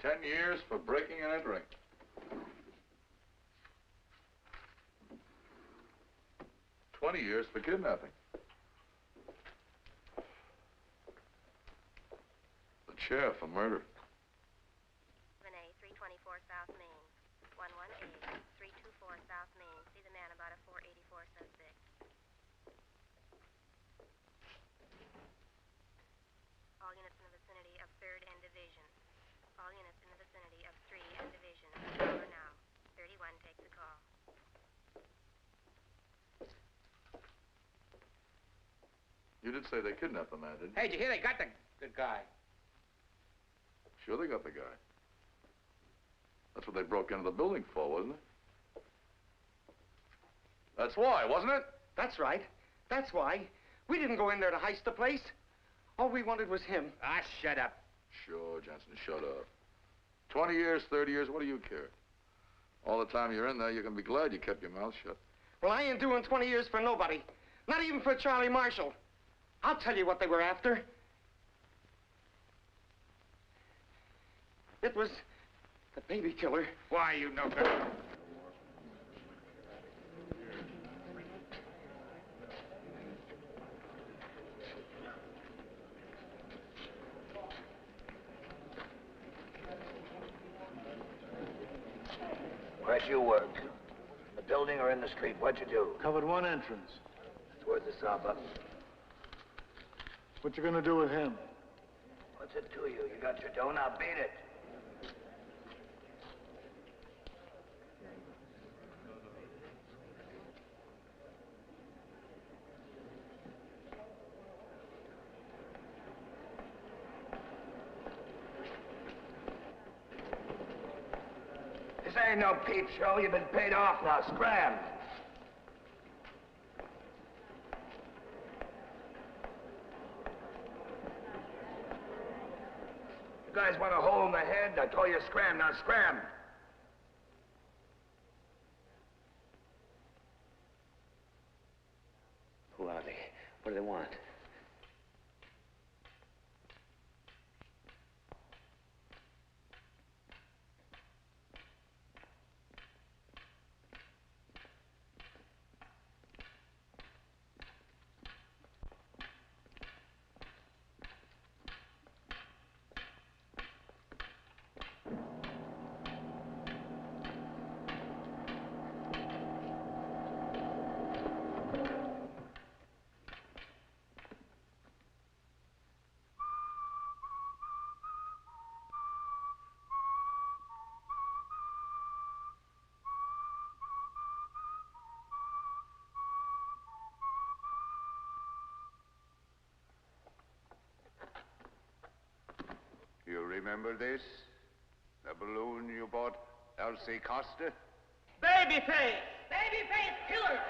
$10 years for breaking and entering. $20 years for kidnapping. The chair for murder. 324 South Main. 118, 324 South Main. See the man about a 484 suspect. All units in the vicinity of 3rd and Division. All units in the vicinity of 3 and Division. Over now. 31 takes the call. You did say they kidnapped the man, didn't you? Hey, did you hear they got the guy? Sure they got the guy. That's what they broke into the building for, wasn't it? That's why, wasn't it? That's right. That's why. We didn't go in there to heist the place. All we wanted was him. Ah, shut up. Sure, Jensen, shut up. 20 years, 30 years, what do you care? All the time you're in there, you can be glad you kept your mouth shut. Well, I ain't doing 20 years for nobody. Not even for Charlie Marshall. I'll tell you what they were after. It was the baby killer. Why, you know better. Where'd you work? In the building or in the street? What'd you do? Covered one entrance. Towards the Silva. What you gonna do with him? What's it to you? You got your dough, now beat it. This ain't no peep show. You've been paid off now. Scram. You guys want a hole in the head? I told you scram. Now scram. Who are they? What do they want? You remember this? The balloon you bought Elsie Costa? Babyface! Babyface killer!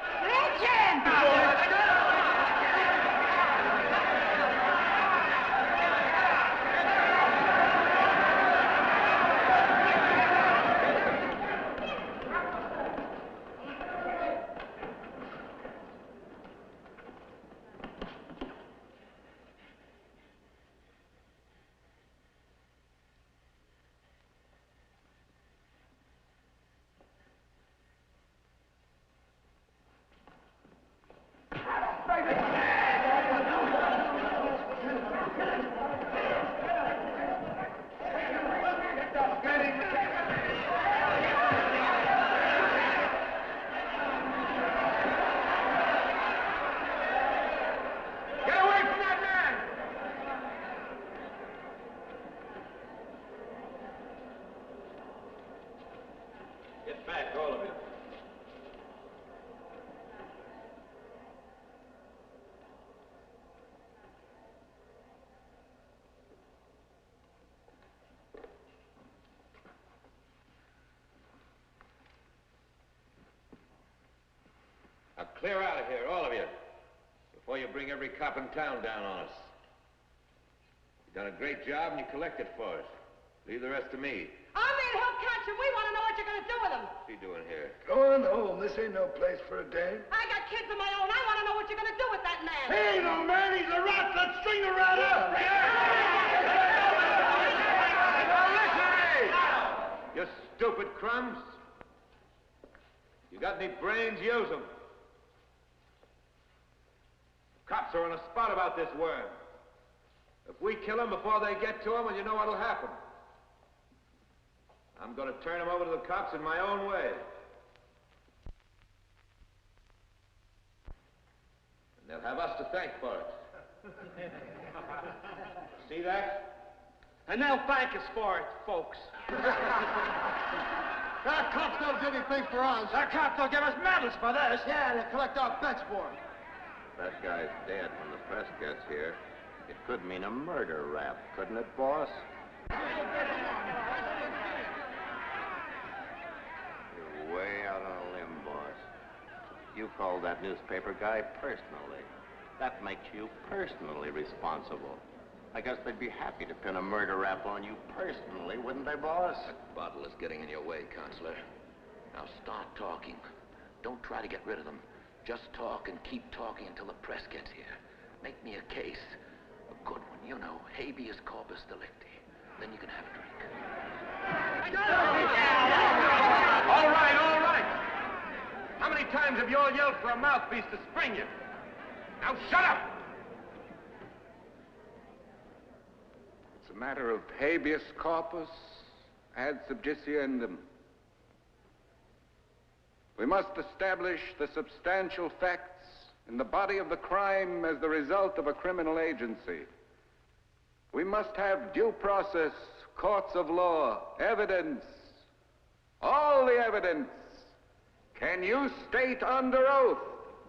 Get back, all of you. Now clear out of here, all of you, before you bring every cop in town down on us. You've done a great job and you collected for us. Leave the rest to me. I'm in help catch him. We want to know what you're going to do with him. What's he doing here? Go on home. This ain't no place for a dame. I got kids of my own. I want to know what you're going to do with that man. He ain't no man. He's a rat. Let's string a rat up. You stupid crumbs. You got any brains? Use them. Cops are on a spot about this worm. If we kill him before they get to him, well, you know what'll happen. I'm going to turn him over to the cops in my own way. And they'll have us to thank for it. See that? And they'll thank us for it, folks. That cops don't do anything for us. That cops will give us medals for this. Yeah, they collect our bets for it. That guy's dead when the press gets here. It could mean a murder rap, couldn't it, boss? You're way out on a limb, boss. You called that newspaper guy personally. That makes you personally responsible. I guess they'd be happy to pin a murder rap on you personally, wouldn't they, boss? That bottle is getting in your way, Counselor. Now start talking. Don't try to get rid of them. Just talk and keep talking until the press gets here. Make me a case. A good one, you know, habeas corpus delicti. Then you can have a drink. All right, all right. How many times have you all yelled for a mouthpiece to spring you? Now shut up! It's a matter of habeas corpus ad subjiciendum. We must establish the substantial facts in the body of the crime as the result of a criminal agency. We must have due process, courts of law, evidence, all the evidence. Can you state under oath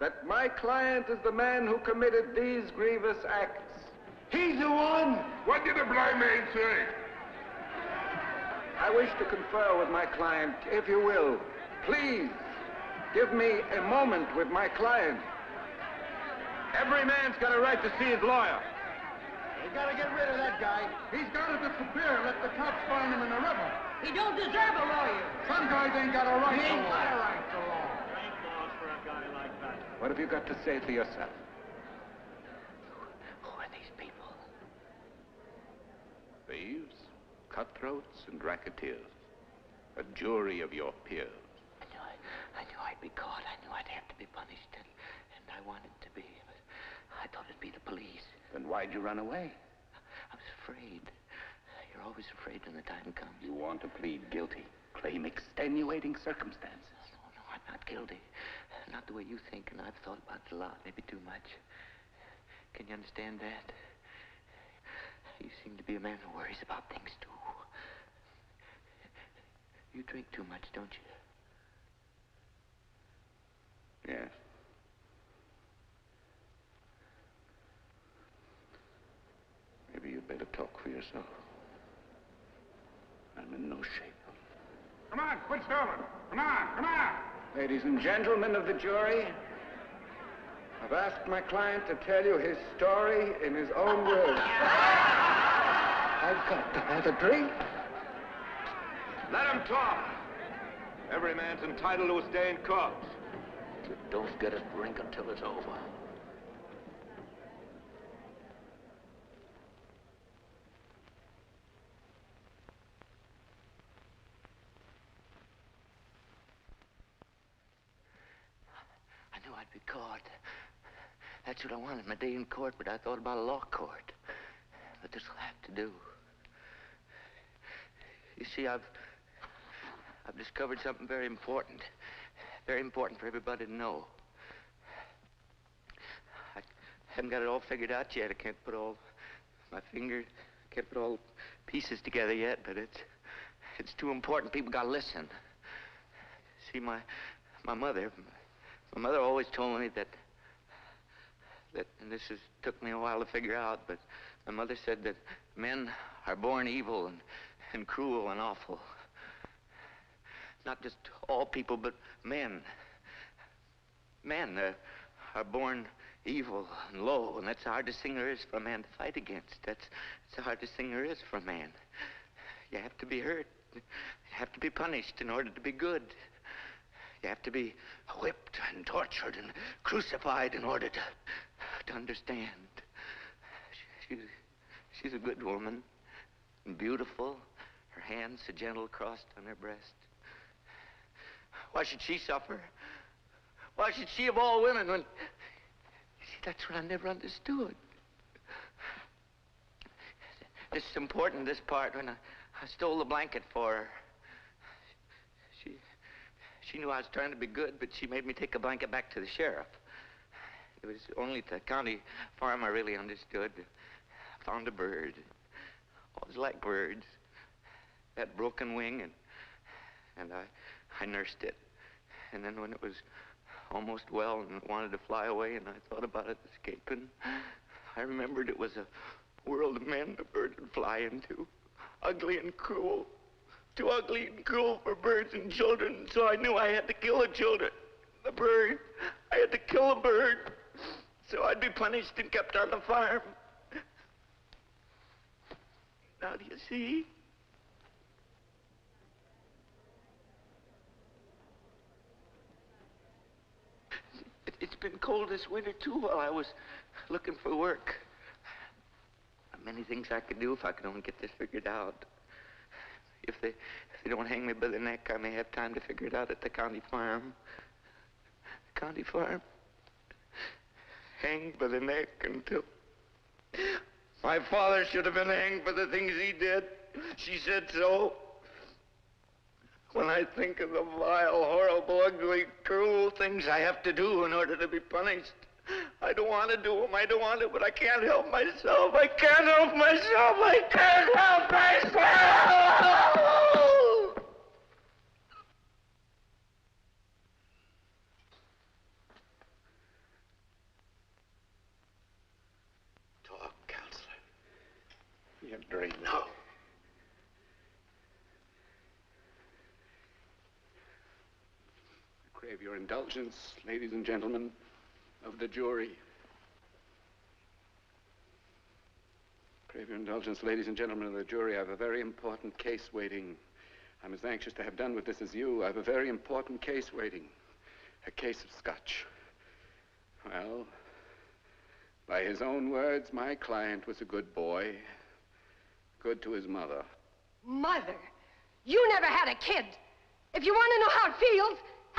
that my client is the man who committed these grievous acts? He's the one! What did the blind man say? I wish to confer with my client, if you will. Please, give me a moment with my client. Every man's got a right to see his lawyer. You gotta get rid of that guy. He's gotta disappear. Let the cops find him in the river. He don't deserve a lawyer. Some guys ain't got a right He to ain't law. got a right to law. Thank God for a guy like that. What have you got to say for yourself? Who are these people? Thieves, cutthroats, and racketeers. A jury of your peers. I knew I'd be caught. I knew I'd have to be punished, and I wanted to be, but I thought it'd be the police. Then why'd you run away? I was afraid. You're always afraid when the time comes. You want to plead guilty. Claim extenuating circumstances. No, I'm not guilty. Not the way you think, and I've thought about it a lot, maybe too much. Can you understand that? You seem to be a man who worries about things, too. You drink too much, don't you? Yes. Maybe you'd better talk for yourself. I'm in no shape. Come on, quit stalling. Come on, come on. Ladies and gentlemen of the jury, I've asked my client to tell you his story in his own words. I've got to have a drink. Let him talk. Every man's entitled to a day in court. You don't get a drink until it's over. I knew I'd be caught. That's what I wanted, my day in court, but I thought about a law court. But this'll have to do. You see, I've discovered something very important. Very important for everybody to know. I haven't got it all figured out yet. I can't put all can't put all pieces together yet, but it's too important. People gotta listen. See, my mother always told me that, and this took me a while to figure out, but my mother said that men are born evil and cruel and awful. Not just all people, but men. Men are born evil and low, and that's the hardest thing there is for a man to fight against. That's the hardest thing there is for a man. You have to be hurt. You have to be punished in order to be good. You have to be whipped and tortured and crucified in order to understand. She's a good woman, and beautiful. Her hands so gentle crossed on her breast. Why should she suffer? Why should she of all women when... See, that's what I never understood. This is important, this part, when I stole the blanket for her. She knew I was trying to be good, but she made me take a blanket back to the sheriff. It was only at the county farm I really understood. I found a bird. Always liked birds. That broken wing, and I nursed it. And then when it was almost well and wanted to fly away, and I thought about it escaping. I remembered it was a world of men a bird would fly into, ugly and cruel. Too ugly and cruel for birds and children, so I knew I had to kill the children. The bird. I had to kill a bird, so I'd be punished and kept on the farm. Now, do you see? It's been cold this winter, too, while I was looking for work. Many things I could do if I could only get this figured out. If they don't hang me by the neck, I may have time to figure it out at the county farm. The county farm? Hanged by the neck until... My father should have been hanged for the things he did. She said so. When I think of the vile, horrible, ugly, cruel things I have to do in order to be punished, I don't want to do them. I don't want to, but I can't help myself. I can't help myself. I can't help myself! Talk, counselor. Your dream. No. I crave your indulgence, ladies and gentlemen of the jury. Crave your indulgence, ladies and gentlemen of the jury. I have a very important case waiting. I'm as anxious to have done with this as you. I have a very important case waiting. A case of scotch. Well, by his own words, my client was a good boy. Good to his mother. Mother? You never had a kid. If you want to know how it feels,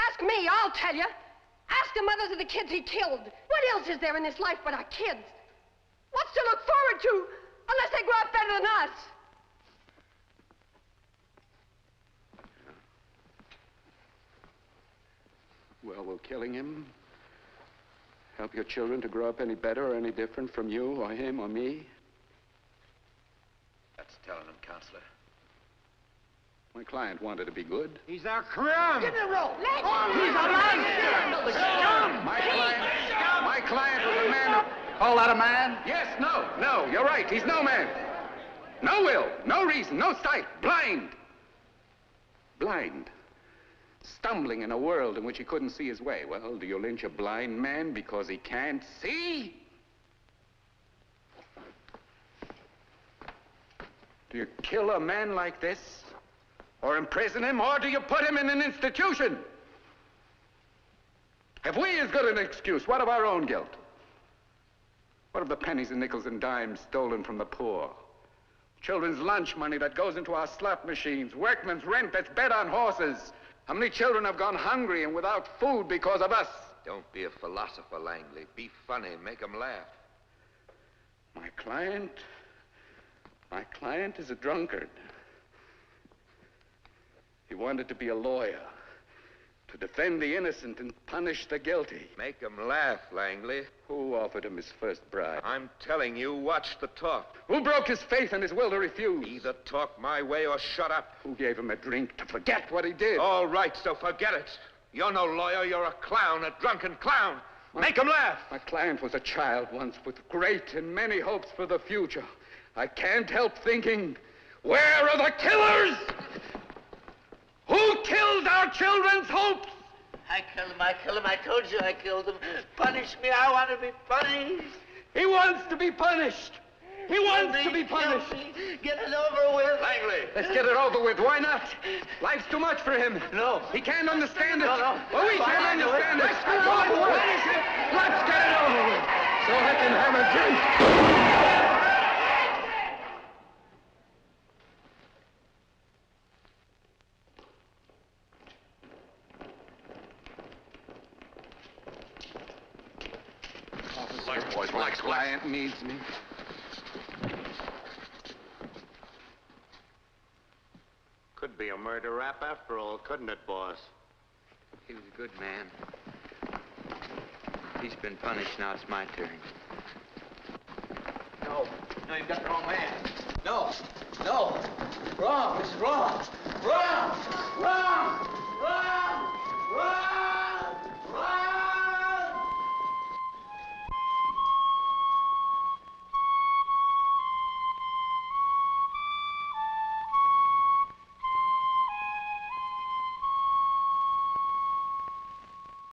ask me, I'll tell you. Ask the mothers of the kids he killed. What else is there in this life but our kids? What's to look forward to unless they grow up better than us? Well, will killing him help your children to grow up any better or any different from you or him or me? That's telling him, counselor. My client wanted to be good. He's our crumb. Get in a row. He's a monster. My client was a man. Call that a man? Yes, no, you're right. He's no man. No will, no reason, no sight. Blind. Blind. Stumbling in a world in which he couldn't see his way. Well, do you lynch a blind man because he can't see? Do you kill a man like this? Or imprison him, or do you put him in an institution? Have we as good an excuse? What of our own guilt? What of the pennies and nickels and dimes stolen from the poor? Children's lunch money that goes into our slot machines, workmen's rent that's bet on horses. How many children have gone hungry and without food because of us? Don't be a philosopher, Langley. Be funny. Make them laugh. My client is a drunkard. He wanted to be a lawyer, to defend the innocent and punish the guilty. Make him laugh, Langley. Who offered him his first bribe? I'm telling you, watch the talk. Who broke his faith and his will to refuse? Either talk my way or shut up. Who gave him a drink to forget what he did? All right, so forget it. You're no lawyer, you're a clown, a drunken clown. Make him laugh. My client was a child once with great and many hopes for the future. I can't help thinking, where are the killers? Who killed our children's hopes? I killed him. I told you I killed him. Punish me. I want to be punished. He wants to be punished. He wants to be punished. Get it over with. Langley. Let's get it over with. Why not? Life's too much for him. No. He can't understand it. No. Well, we can't understand it. Let's get it over with. Let's get it over with. So I can have a drink. My client needs me. Could be a murder rap after all, couldn't it, boss? He was a good man. He's been punished, now it's my turn. No, you've got the wrong man. No. Wrong. This is wrong. Wrong.